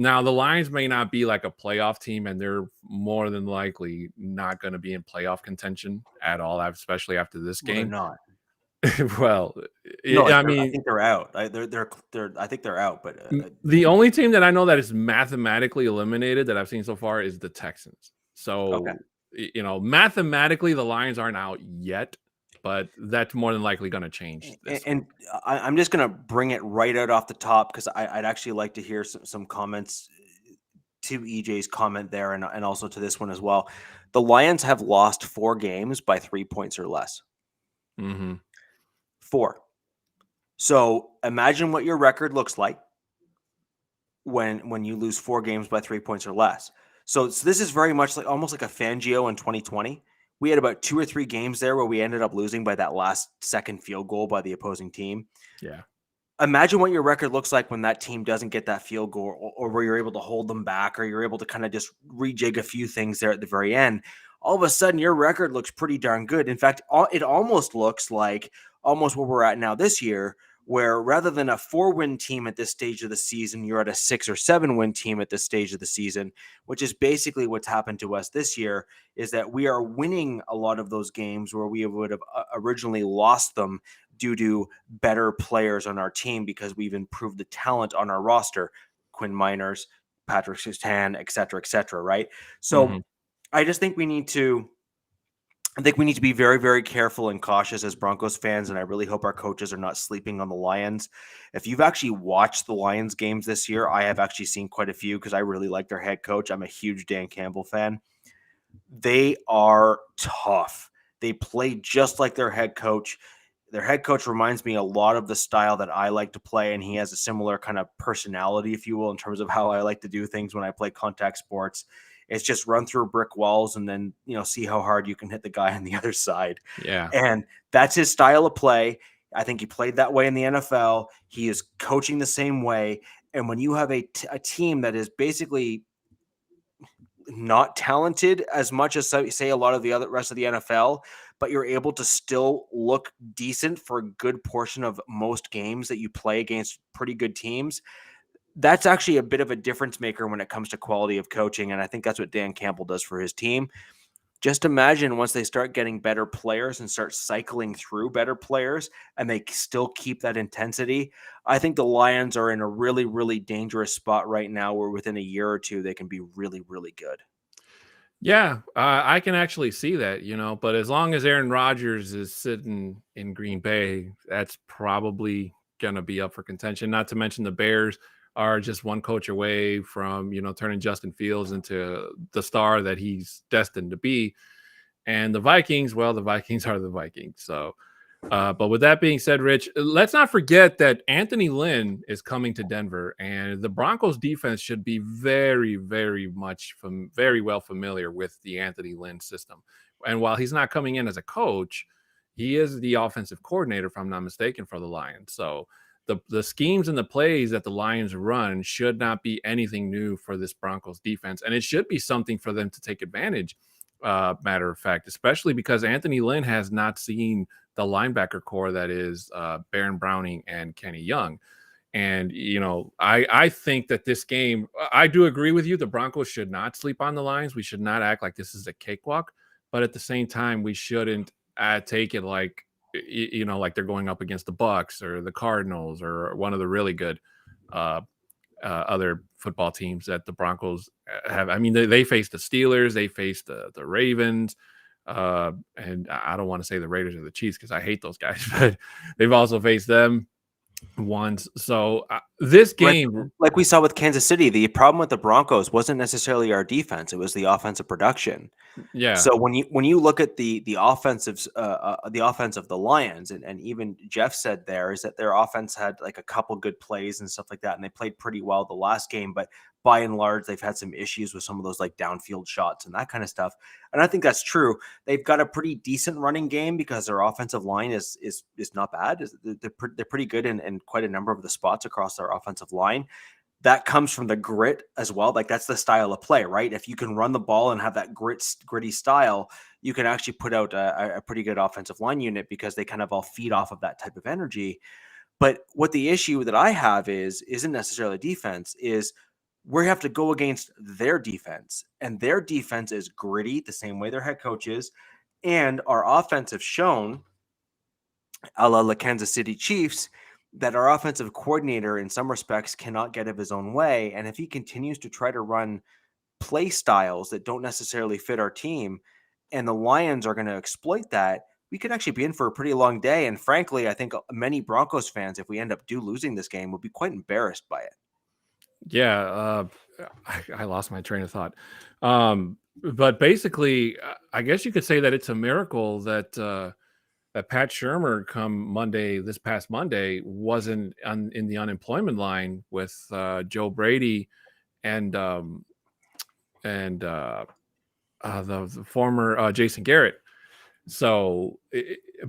Now, the Lions may not be like a playoff team, and they're more than likely not going to be in playoff contention at all, especially after this game. They're not. Well, no, I mean, I think they're out. I think they're out. But the only team that I know that is mathematically eliminated that I've seen so far is the Texans. So, mathematically, the Lions aren't out yet, but that's more than likely going to change. And I'm just going to bring it right out off the top because I'd actually like to hear some comments to EJ's comment there and also to this one as well. The Lions have lost 4 games by 3 points or less. Mm-hmm. 4. So imagine what your record looks like when you lose 4 games by 3 points or less. So this is very much like almost like a Fangio in 2020. We had about 2 or 3 games there where we ended up losing by that last second field goal by the opposing team. Yeah. Imagine what your record looks like when that team doesn't get that field goal, or where you're able to hold them back, or you're able to kind of just rejig a few things there at the very end. All of a sudden, your record looks pretty darn good. In fact, it almost looks like almost where we're at now this year, where rather than a 4-win team at this stage of the season, you're at a 6 or 7-win team at this stage of the season, which is basically what's happened to us this year, is that we are winning a lot of those games where we would have originally lost them due to better players on our team because we've improved the talent on our roster, Quinn Miners, Patrick Surtain, et cetera, right? So I just think we need to be very, very careful and cautious as Broncos fans, and I really hope our coaches are not sleeping on the Lions. If you've actually watched the Lions games this year, I have actually seen quite a few because I really like their head coach. I'm a huge Dan Campbell fan. They are tough. They play just like their head coach. Their head coach reminds me a lot of the style that I like to play, and he has a similar kind of personality, if you will, in terms of how I like to do things when I play contact sports. It's just run through brick walls and then, see how hard you can hit the guy on the other side. Yeah. And that's his style of play. I think he played that way in the NFL. He is coaching the same way. And when you have a team that is basically not talented as much as, say, a lot of the rest of the NFL, but you're able to still look decent for a good portion of most games that you play against pretty good teams, that's actually a bit of a difference maker when it comes to quality of coaching. And I think that's what Dan Campbell does for his team. Just imagine once they start getting better players and start cycling through better players and they still keep that intensity. I think the Lions are in a really, really dangerous spot right now where within a year or two, they can be really, really good. Yeah, I can actually see that, but as long as Aaron Rodgers is sitting in Green Bay, that's probably going to be up for contention. Not to mention the Bears are just one coach away from, turning Justin Fields into the star that he's destined to be. And the Vikings, well, the Vikings are the Vikings. So, but with that being said, Rich, let's not forget that Anthony Lynn is coming to Denver, and the Broncos defense should be very, very much very well familiar with the Anthony Lynn system. And while he's not coming in as a coach, he is the offensive coordinator, if I'm not mistaken, for the Lions. So the schemes and the plays that the Lions run should not be anything new for this Broncos defense, and it should be something for them to take advantage. Matter of fact, especially because Anthony Lynn has not seen the linebacker core that is Baron Browning and Kenny Young. And, I think that this game, I do agree with you. The Broncos should not sleep on the Lions. We should not act like this is a cakewalk. But at the same time, we shouldn't take it like, like they're going up against the Bucs or the Cardinals or one of the really good other football teams that the Broncos have. I mean, they faced the Steelers, they faced the Ravens, and I don't want to say the Raiders or the Chiefs because I hate those guys, but they've also faced them once. So this game, like we saw with Kansas City, the problem with the Broncos wasn't necessarily our defense; it was the offensive production. Yeah. So when you look at the offense of the Lions, and even Jeff said there is that their offense had like a couple good plays and stuff like that, and they played pretty well the last game, but by and large, they've had some issues with some of those like downfield shots and that kind of stuff. And I think that's true. They've got a pretty decent running game because their offensive line is not bad. They're pretty good in quite a number of the spots across their offensive line. That comes from the grit as well. Like that's the style of play, right? If you can run the ball and have that gritty style, you can actually put out a pretty good offensive line unit because they kind of all feed off of that type of energy. But what the issue that I have isn't necessarily defense, is we have to go against their defense, and their defense is gritty the same way their head coach is. And our offense have shown, a la Kansas City Chiefs, that our offensive coordinator in some respects cannot get of his own way. And if he continues to try to run play styles that don't necessarily fit our team, and the Lions are going to exploit that, we could actually be in for a pretty long day. And frankly, I think many Broncos fans, if we end up losing this game, will be quite embarrassed by it. Yeah, I lost my train of thought. But basically, I guess you could say that it's a miracle that that Pat Shurmur this past Monday wasn't in the unemployment line with Joe Brady and the former Jason Garrett. So,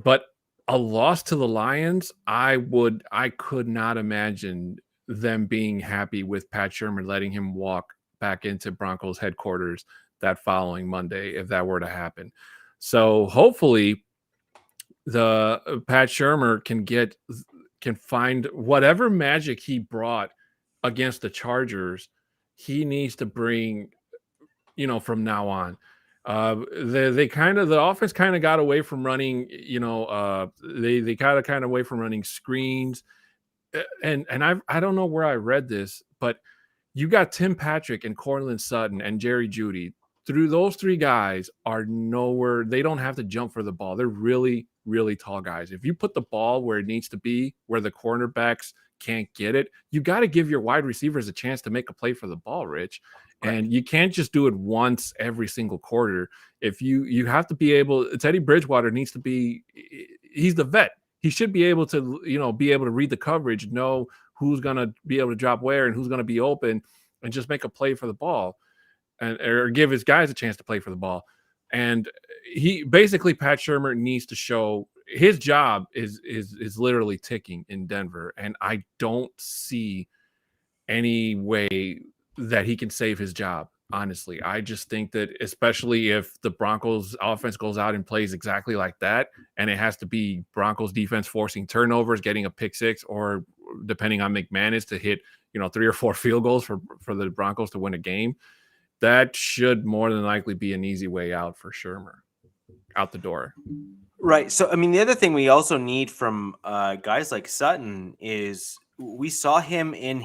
but a loss to the Lions, I could not imagine them being happy with Pat Shurmur letting him walk back into Broncos headquarters that following Monday if that were to happen. So hopefully the Pat Shurmur can find whatever magic he brought against the Chargers, he needs to bring, from now on. The offense kind of got away from running, they kind of away from running screens. And I don't know where I read this, but you got Tim Patrick and Courtland Sutton and Jerry Jeudy. Through those three guys are nowhere. They don't have to jump for the ball. They're really, really tall guys. If you put the ball where it needs to be, where the cornerbacks can't get it, you got to give your wide receivers a chance to make a play for the ball, Rich. Right. And you can't just do it once every single quarter. If you have to be able, Teddy Bridgewater needs to be, he's the vet. He should be able to, be able to read the coverage, know who's going to be able to drop where and who's going to be open and just make a play for the ball or give his guys a chance to play for the ball. And Pat Shurmur needs to show his job is literally ticking in Denver. And I don't see any way that he can save his job. Honestly, I just think that especially if the Broncos offense goes out and plays exactly like that, and it has to be Broncos defense forcing turnovers, getting a pick six, or depending on McManus to hit, 3 or 4 field goals for the Broncos to win a game, that should more than likely be an easy way out for Shurmur, out the door. Right. So, I mean, the other thing we also need from guys like Sutton is we saw him in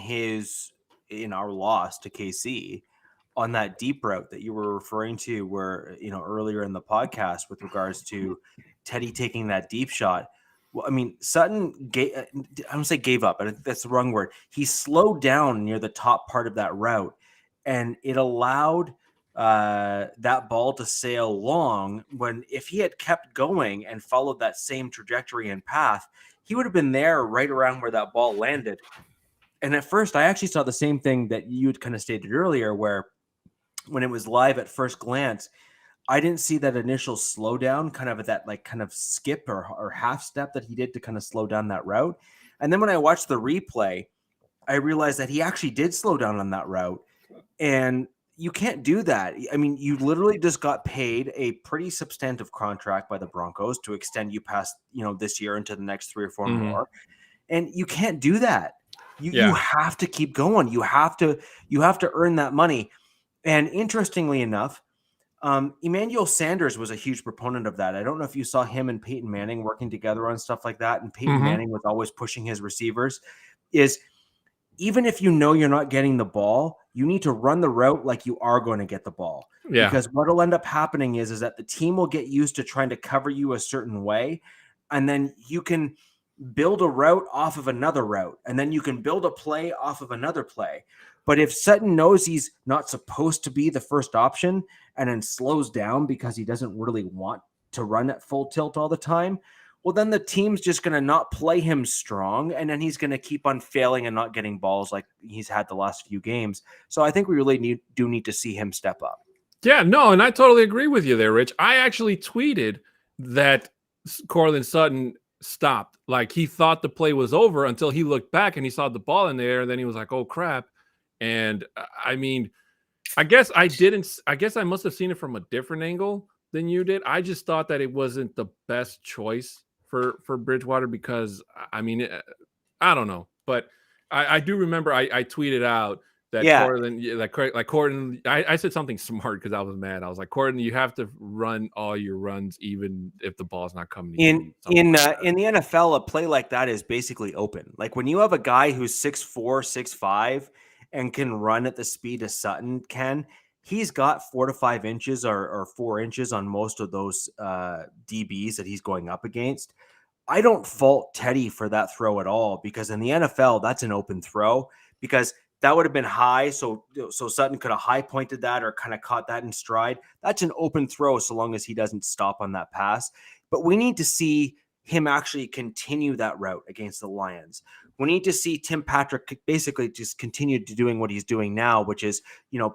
our loss to KC on that deep route that you were referring to where, earlier in the podcast with regards to Teddy taking that deep shot. Well, I mean, Sutton I don't say gave up, but that's the wrong word. He slowed down near the top part of that route, and it allowed that ball to sail long when if he had kept going and followed that same trajectory and path, he would have been there right around where that ball landed. And at first, I actually saw the same thing that you had kind of stated earlier, where when it was live at first glance, I didn't see that initial slowdown, kind of at that kind of skip or half step that he did to kind of slow down that route. And then when I watched the replay, I realized that he actually did slow down on that route. And you can't do that. I mean, you literally just got paid a pretty substantive contract by the Broncos to extend you past, this year into the next 3 or 4 more. And you can't do that. You have to keep going. You have to earn that money. And interestingly enough, Emmanuel Sanders was a huge proponent of that. I don't know if you saw him and Peyton Manning working together on stuff like that. And Peyton Manning was always pushing his receivers. Is even if you're not getting the ball, you need to run the route like you are going to get the ball. Yeah. Because what will end up happening is that the team will get used to trying to cover you a certain way. And then you can build a route off of another route. And then you can build a play off of another play. But if Sutton knows he's not supposed to be the first option and then slows down because he doesn't really want to run at full tilt all the time, well, then the team's just going to not play him strong, and then he's going to keep on failing and not getting balls like he's had the last few games. So I think we really do need to see him step up. Yeah, no, and I totally agree with you there, Rich. I actually tweeted that Courtland Sutton stopped. Like, he thought the play was over until he looked back and he saw the ball in there, and then he was like, oh, crap. And I mean, I guess I must have seen it from a different angle than you did. I just thought that it wasn't the best choice for Bridgewater because, I mean, I don't know. But I do remember I tweeted out that Courtland, I said something smart because I was mad. I was like, Courtland, you have to run all your runs even if the ball's not coming in the NFL. A play like that is basically open. Like when you have a guy who's 6'4", 6'5", and can run at the speed as Sutton can, he's got 4 to 5 inches or 4 inches on most of those DBs that he's going up against. I don't fault Teddy for that throw at all because in the NFL, that's an open throw because that would have been high. So Sutton could have high pointed that or kind of caught that in stride. That's an open throw so long as he doesn't stop on that pass. But we need to see him actually continue that route against the Lions. We need to see Tim Patrick basically just continue to doing what he's doing now, which is,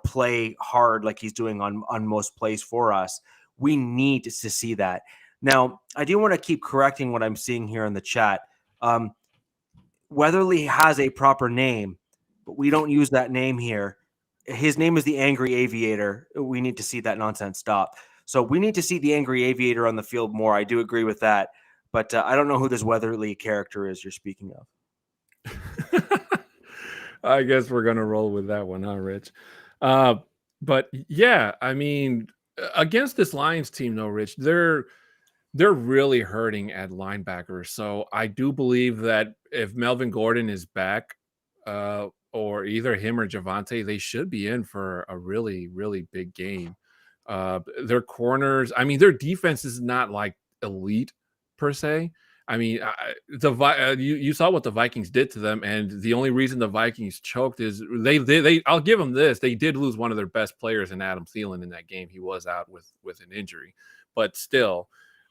play hard like he's doing on most plays for us. We need to see that. Now, I do want to keep correcting what I'm seeing here in the chat. Weatherly has a proper name, but we don't use that name here. His name is the Angry Aviator. We need to see that nonsense stop. So we need to see the Angry Aviator on the field more. I do agree with that. But I don't know who this Weatherly character is you're speaking of. I guess we're going to roll with that one, huh, Rich? But yeah, I mean, against this Lions team, though, Rich, they're really hurting at linebacker. So I do believe that if Melvin Gordon is back, or either him or Javonte, they should be in for a really, really big game. Their corners, I mean, their defense is not like elite per se. I mean, you saw what the Vikings did to them, and the only reason the Vikings choked is they I'll give them this. They did lose one of their best pers in Adam Thielen in that game. He was out with an injury, but still.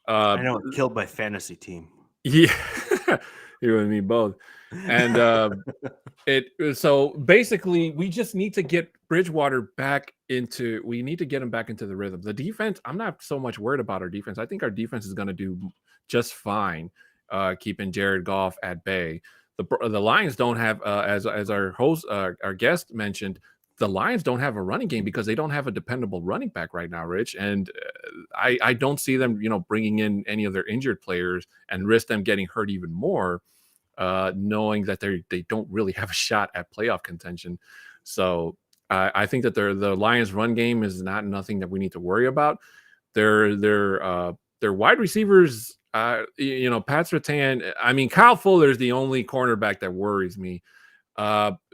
I know, killed by fantasy team. Yeah, you and me both. And so basically, we just need to get Bridgewater back into. We need to get him back into the rhythm. The defense, I'm not so much worried about our defense. I think our defense is going to do just fine, keeping Jared Goff at bay. The Lions don't have, as our host, our guest mentioned, the Lions don't have a running game because they don't have a dependable running back right now, Rich. And I don't see them, bringing in any of their injured players and risk them getting hurt even more, knowing that they don't really have a shot at playoff contention. So I think that the Lions run game is nothing that we need to worry about. Their wide receivers, Pat Surtain. I mean, Kyle Fuller is the only cornerback that worries me.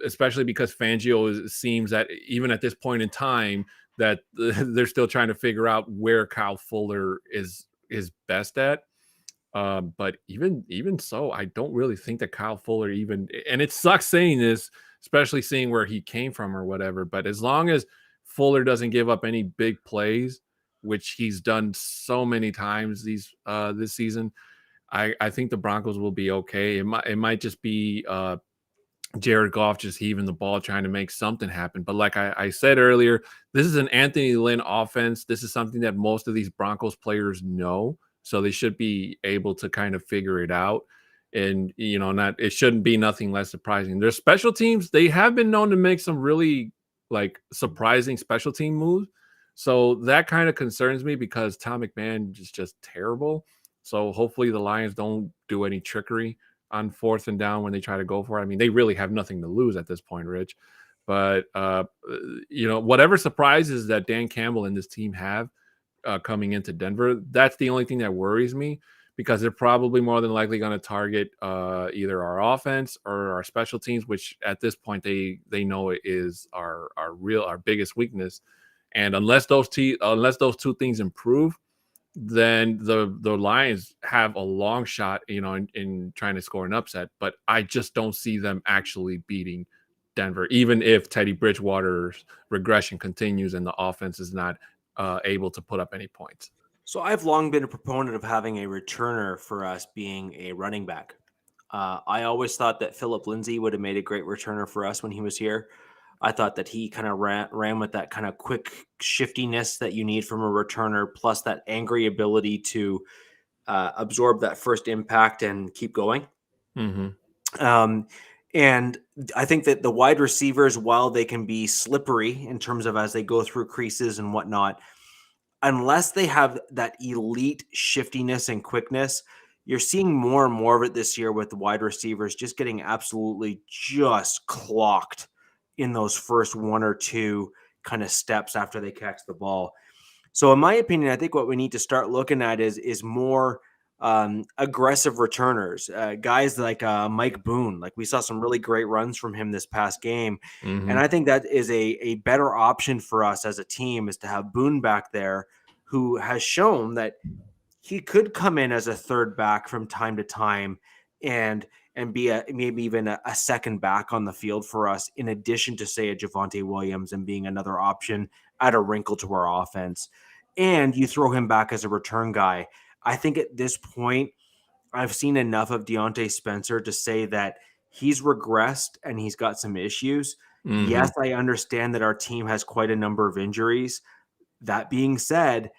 Especially because Fangio seems that even at this point in time that they're still trying to figure out where Kyle Fuller is best at. But even so, I don't really think that Kyle Fuller and it sucks saying this, especially seeing where he came from or whatever. But as long as Fuller doesn't give up any big plays, which he's done so many times this season, I think the Broncos will be okay. It might just be Jared Goff just heaving the ball, trying to make something happen. But like I said earlier, this is an Anthony Lynn offense. This is something that most of these Broncos players know. So they should be able to kind of figure it out. And, it shouldn't be nothing less surprising. Their special teams, they have been known to make some really surprising special team moves. So that kind of concerns me because Tom McMahon is just terrible. So hopefully the Lions don't do any trickery on 4th and down when they try to go for it. I mean, they really have nothing to lose at this point, Rich. But, whatever surprises that Dan Campbell and this team have coming into Denver, that's the only thing that worries me because they're probably more than likely going to target either our offense or our special teams, which at this point they know is our biggest weakness. And unless those two things improve, then the Lions have a long shot, in trying to score an upset. But I just don't see them actually beating Denver, even if Teddy Bridgewater's regression continues and the offense is not able to put up any points. So I've long been a proponent of having a returner for us being a running back. I always thought that Philip Lindsay would have made a great returner for us when he was here. I thought that he kind of ran with that kind of quick shiftiness that you need from a returner, plus that angry ability to absorb that first impact and keep going. Mm-hmm. And I think that the wide receivers, while they can be slippery in terms of as they go through creases and whatnot, unless they have that elite shiftiness and quickness, you're seeing more and more of it this year with the wide receivers just getting absolutely just clocked in those first one or two kind of steps after they catch the ball. So in my opinion, I think what we need to start looking at is more aggressive returners, guys like Mike Boone. Like we saw some really great runs from him this past game. Mm-hmm. And I think that is a better option for us as a team is to have Boone back there who has shown that he could come in as a third back from time to time and be maybe even a second back on the field for us, in addition to, say, a Javonte Williams and being another option, add a wrinkle to our offense. And you throw him back as a return guy. I think at this point, I've seen enough of Deontay Spencer to say that he's regressed and he's got some issues. Mhm. Yes, I understand that our team has quite a number of injuries. That being said,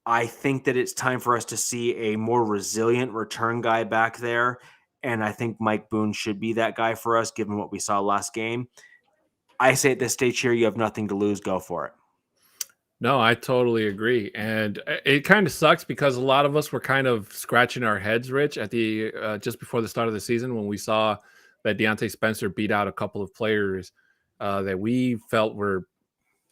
I think that it's time for us to see a more resilient return guy back there. And I think Mike Boone should be that guy for us, given what we saw last game. I say at this stage here, you have nothing to lose. Go for it. No, I totally agree. And it kind of sucks because a lot of us were kind of scratching our heads, Rich, at the just before the start of the season when we saw that Deontay Spencer beat out a couple of players that we felt were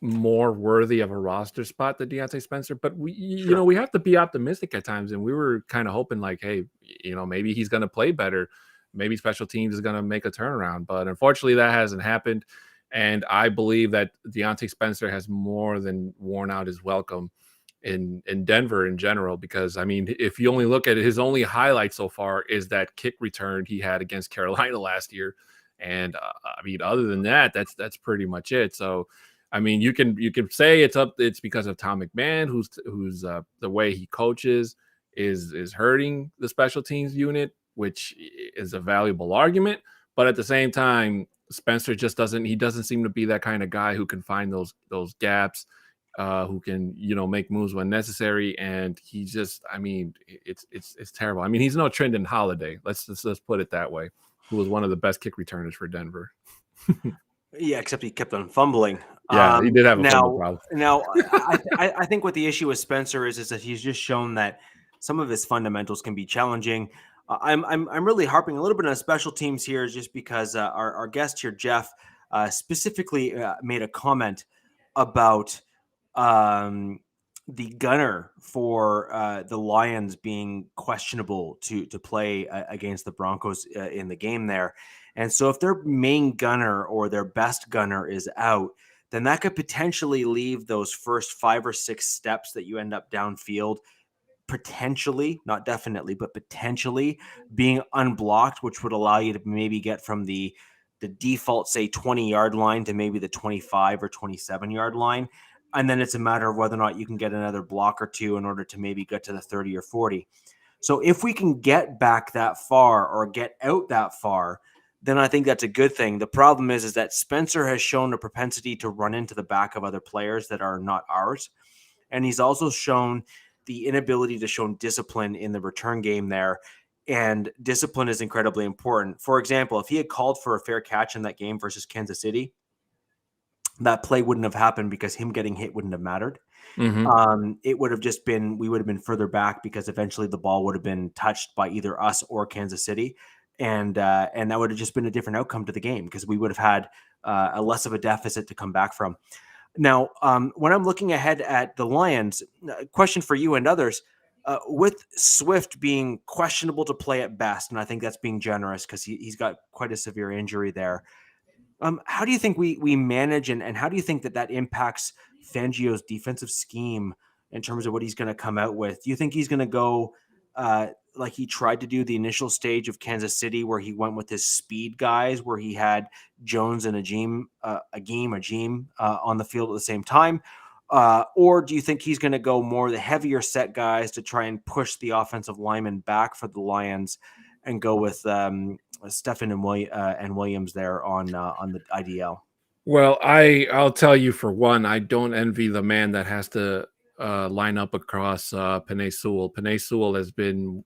more worthy of a roster spot than Deontay Spencer. But we have to be optimistic at times. And we were kind of hoping like, hey, maybe he's going to play better. Maybe special teams is going to make a turnaround. But unfortunately, that hasn't happened. And I believe that Deontay Spencer has more than worn out his welcome in Denver in general. Because, I mean, if you only look at it, his only highlight so far is that kick return he had against Carolina last year. And, I mean, other than that, that's pretty much it. So, I mean, you can say it's because of Tom McMahon, who's the way he coaches is hurting the special teams unit, which is a valuable argument. But at the same time, Spencer just doesn't seem to be that kind of guy who can find those gaps, who can, make moves when necessary. And he just, I mean, it's terrible. I mean, he's no Trendon Holiday. Let's put it that way, who was one of the best kick returners for Denver. Yeah, except he kept on fumbling. Yeah, he did have a fumble problem. Now, I think what the issue with Spencer is that he's just shown that some of his fundamentals can be challenging. I'm really harping a little bit on special teams here, just because our guest here, Jeff, specifically made a comment about the gunner for the Lions being questionable to play against the Broncos in the game there. And so if their main gunner or their best gunner is out, then that could potentially leave those first 5 or 6 steps that you end up downfield potentially, not definitely, but potentially being unblocked, which would allow you to maybe get from the default, say, 20-yard line to maybe the 25 or 27-yard line. And then it's a matter of whether or not you can get another block or two in order to maybe get to the 30 or 40. So if we can get back that far or get out that far, then I think that's a good thing. The problem is that Spencer has shown a propensity to run into the back of other players that are not ours. And he's also shown the inability to show discipline in the return game there. And discipline is incredibly important. For example, if he had called for a fair catch in that game versus Kansas City, that play wouldn't have happened because him getting hit wouldn't have mattered. Mm-hmm. It would have just been, we would have been further back because eventually the ball would have been touched by either us or Kansas City. And that would have just been a different outcome to the game because we would have had a less of a deficit to come back from. Now, when I'm looking ahead at the Lions, question for you and others, with Swift being questionable to play at best, and I think that's being generous because he's got quite a severe injury there. How do you think we manage and how do you think that impacts Fangio's defensive scheme in terms of what he's going to come out with? Do you think he's going to go like he tried to do the initial stage of Kansas City, where he went with his speed guys, where he had Jones and Ajeem on the field at the same time? Or do you think he's going to go more the heavier set guys to try and push the offensive linemen back for the Lions and go with Stephen and Williams there on the IDL? Well, I'll tell you, for one, I don't envy the man that has to line up across Penei Sewell. Penei Sewell has been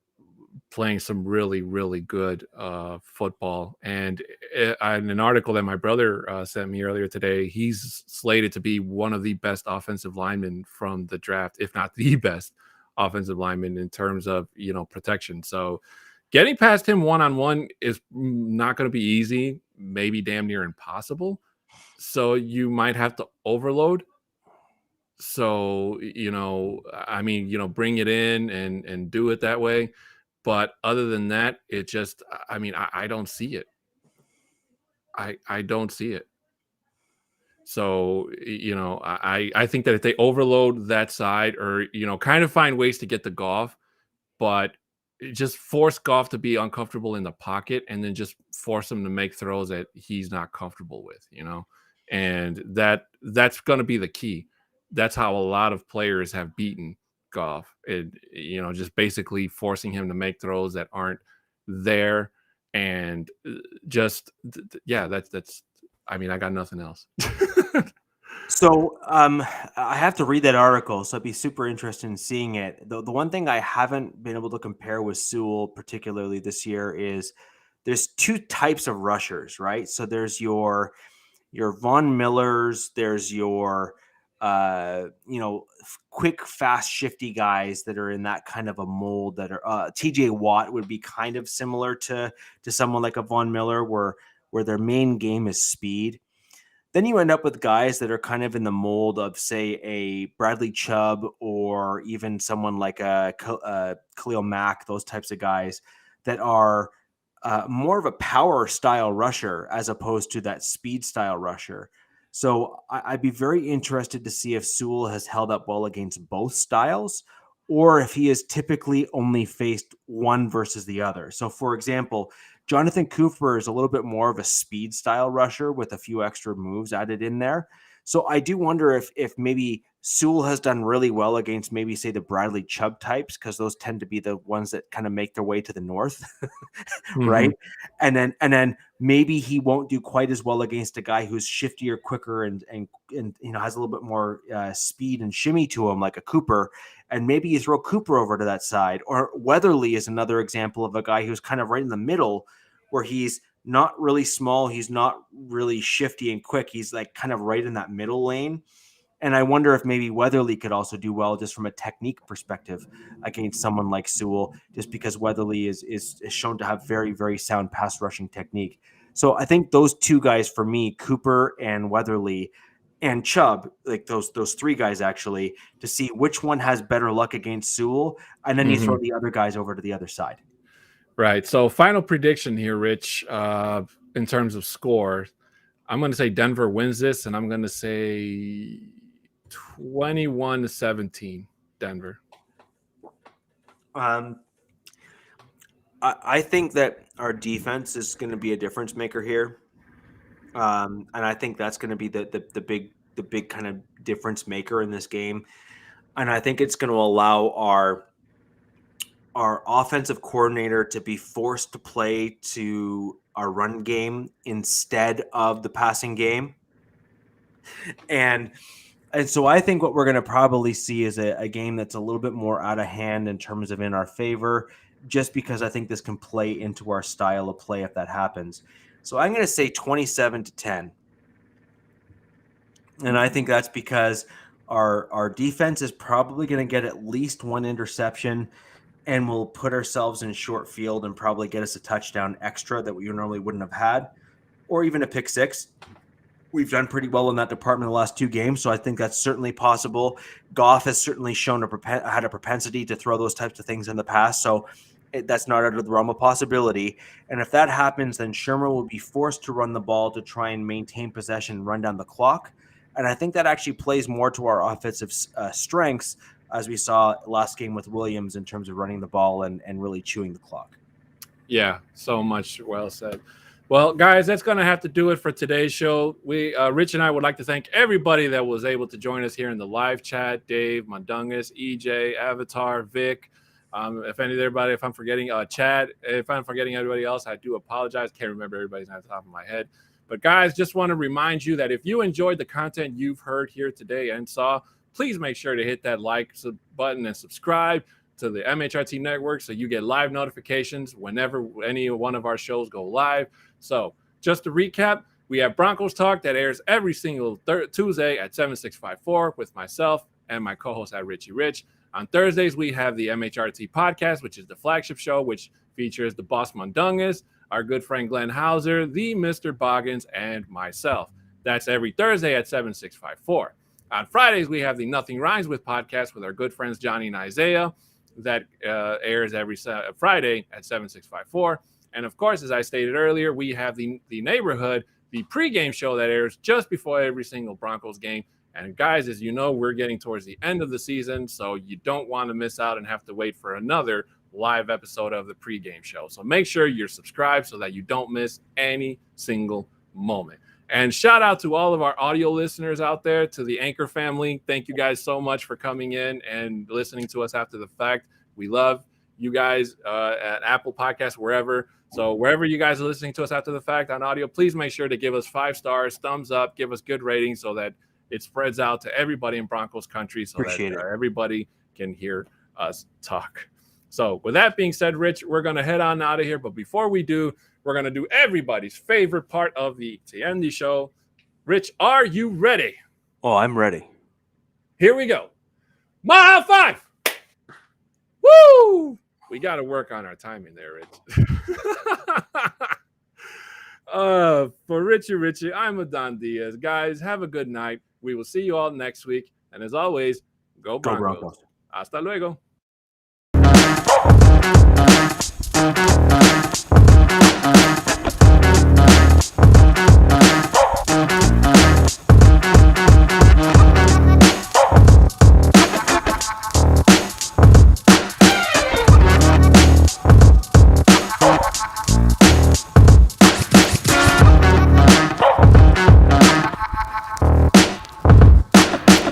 playing some really, really good football. And in an article that my brother sent me earlier today, he's slated to be one of the best offensive linemen from the draft, if not the best offensive lineman in terms of, protection. So getting past him one-on-one is not going to be easy, maybe damn near impossible. So you might have to overload. So, bring it in and do it that way. But other than that, it just, I don't see it. I don't see it. So, I think that if they overload that side or, kind of find ways to get to Goff, but just force Goff to be uncomfortable in the pocket and then just force him to make throws that he's not comfortable with, and that's going to be the key. That's how a lot of players have beaten Goff. Just basically forcing him to make throws that aren't there, and that's. I mean, I got nothing else. So I have to read that article, so I'd be super interested in seeing it. The one thing I haven't been able to compare with Sewell, particularly this year, is there's two types of rushers, right? So there's your Von Millers, there's your quick, fast, shifty guys that are in that kind of a mold that are TJ Watt would be kind of similar to someone like a Von Miller where their main game is speed. Then you end up with guys that are kind of in the mold of, say, a Bradley Chubb or even someone like a Khalil Mack, those types of guys that are more of a power style rusher as opposed to that speed style rusher. So I'd be very interested to see if Sewell has held up well against both styles, or if he has typically only faced one versus the other. So, for example, Jonathan Cooper is a little bit more of a speed style rusher with a few extra moves added in there. So I do wonder if maybe Sewell has done really well against maybe, say, the Bradley Chubb types, because those tend to be the ones that kind of make their way to the north, right? And then maybe he won't do quite as well against a guy who's shiftier, quicker, and has a little bit more speed and shimmy to him, like a Cooper. And maybe you throw Cooper over to that side. Or Weatherly is another example of a guy who's kind of right in the middle, where he's not really small, he's not really shifty and quick. He's like kind of right in that middle lane. And I wonder if maybe Weatherly could also do well just from a technique perspective against someone like Sewell, just because Weatherly is shown to have very, very sound pass rushing technique. So I think those two guys for me, Cooper and Weatherly and Chubb, like those three guys actually, to see which one has better luck against Sewell. And then you throw the other guys over to the other side. Right. So final prediction here, Rich, in terms of score, I'm going to say Denver wins this, and I'm going to say 21-17 Denver. I think that our defense is going to be a difference maker here. And I think that's going to be the big kind of difference maker in this game. And I think it's going to allow our offensive coordinator to be forced to play to our run game instead of the passing game. And so I think what we're going to probably see is a game that's a little bit more out of hand in terms of in our favor, just because I think this can play into our style of play if that happens. So I'm going to say 27-10. And I think that's because our defense is probably going to get at least one interception, and we'll put ourselves in short field and probably get us a touchdown extra that we normally wouldn't have had, or even a pick six. We've done pretty well in that department in the last two games, so I think that's certainly possible. Goff has certainly shown had a propensity to throw those types of things in the past, so that's not out of the realm of possibility. And if that happens, then Shermer will be forced to run the ball to try and maintain possession, run down the clock. And I think that actually plays more to our offensive strengths, as we saw last game with Williams in terms of running the ball and really chewing the clock. Yeah, so much well said. Well, guys, that's going to have to do it for today's show. Rich and I would like to thank everybody that was able to join us here in the live chat. Dave, Mundungus, EJ, Avatar, Vic. If I'm forgetting Chad, if I'm forgetting everybody else, I do apologize. Can't remember everybody's on the top of my head. But guys, just want to remind you that if you enjoyed the content you've heard here today and saw, please make sure to hit that like button and subscribe to the MHRT Network so you get live notifications whenever any one of our shows go live. So just to recap, we have Broncos Talk that airs every single Tuesday at 7654 with myself and my co-host at Richie Rich. On Thursdays, we have the MHRT Podcast, which is the flagship show, which features the boss Mundungus, our good friend Glenn Hauser, the Mr. Boggins, and myself. That's every Thursday at 7654. On Fridays, we have the Nothing Rhymes With podcast with our good friends Johnny and Isaiah. That airs every Friday at 7654. And of course, as I stated earlier, we have the Neighborhood, the pregame show that airs just before every single Broncos game. And guys, as you know, we're getting towards the end of the season, so you don't want to miss out and have to wait for another live episode of the pregame show. So make sure you're subscribed so that you don't miss any single moment. And shout out to all of our audio listeners out there, to the Anchor family. Thank you guys so much for coming in and listening to us after the fact. We love you guys at Apple Podcasts, wherever. So wherever you guys are listening to us after the fact on audio, please make sure to give us 5 stars, thumbs up, give us good ratings so that it spreads out to everybody in Broncos country so that everybody can hear us talk. So with that being said, Rich, we're going to head on out of here. But before we do, we're going to do everybody's favorite part of the TND show. Rich, are you ready? Oh, I'm ready. Here we go. Mile 5. Woo! We got to work on our timing there, Rich. For Richie, I'm Adon Diaz. Guys, have a good night. We will see you all next week. And as always, go Broncos. Broncos. Hasta luego.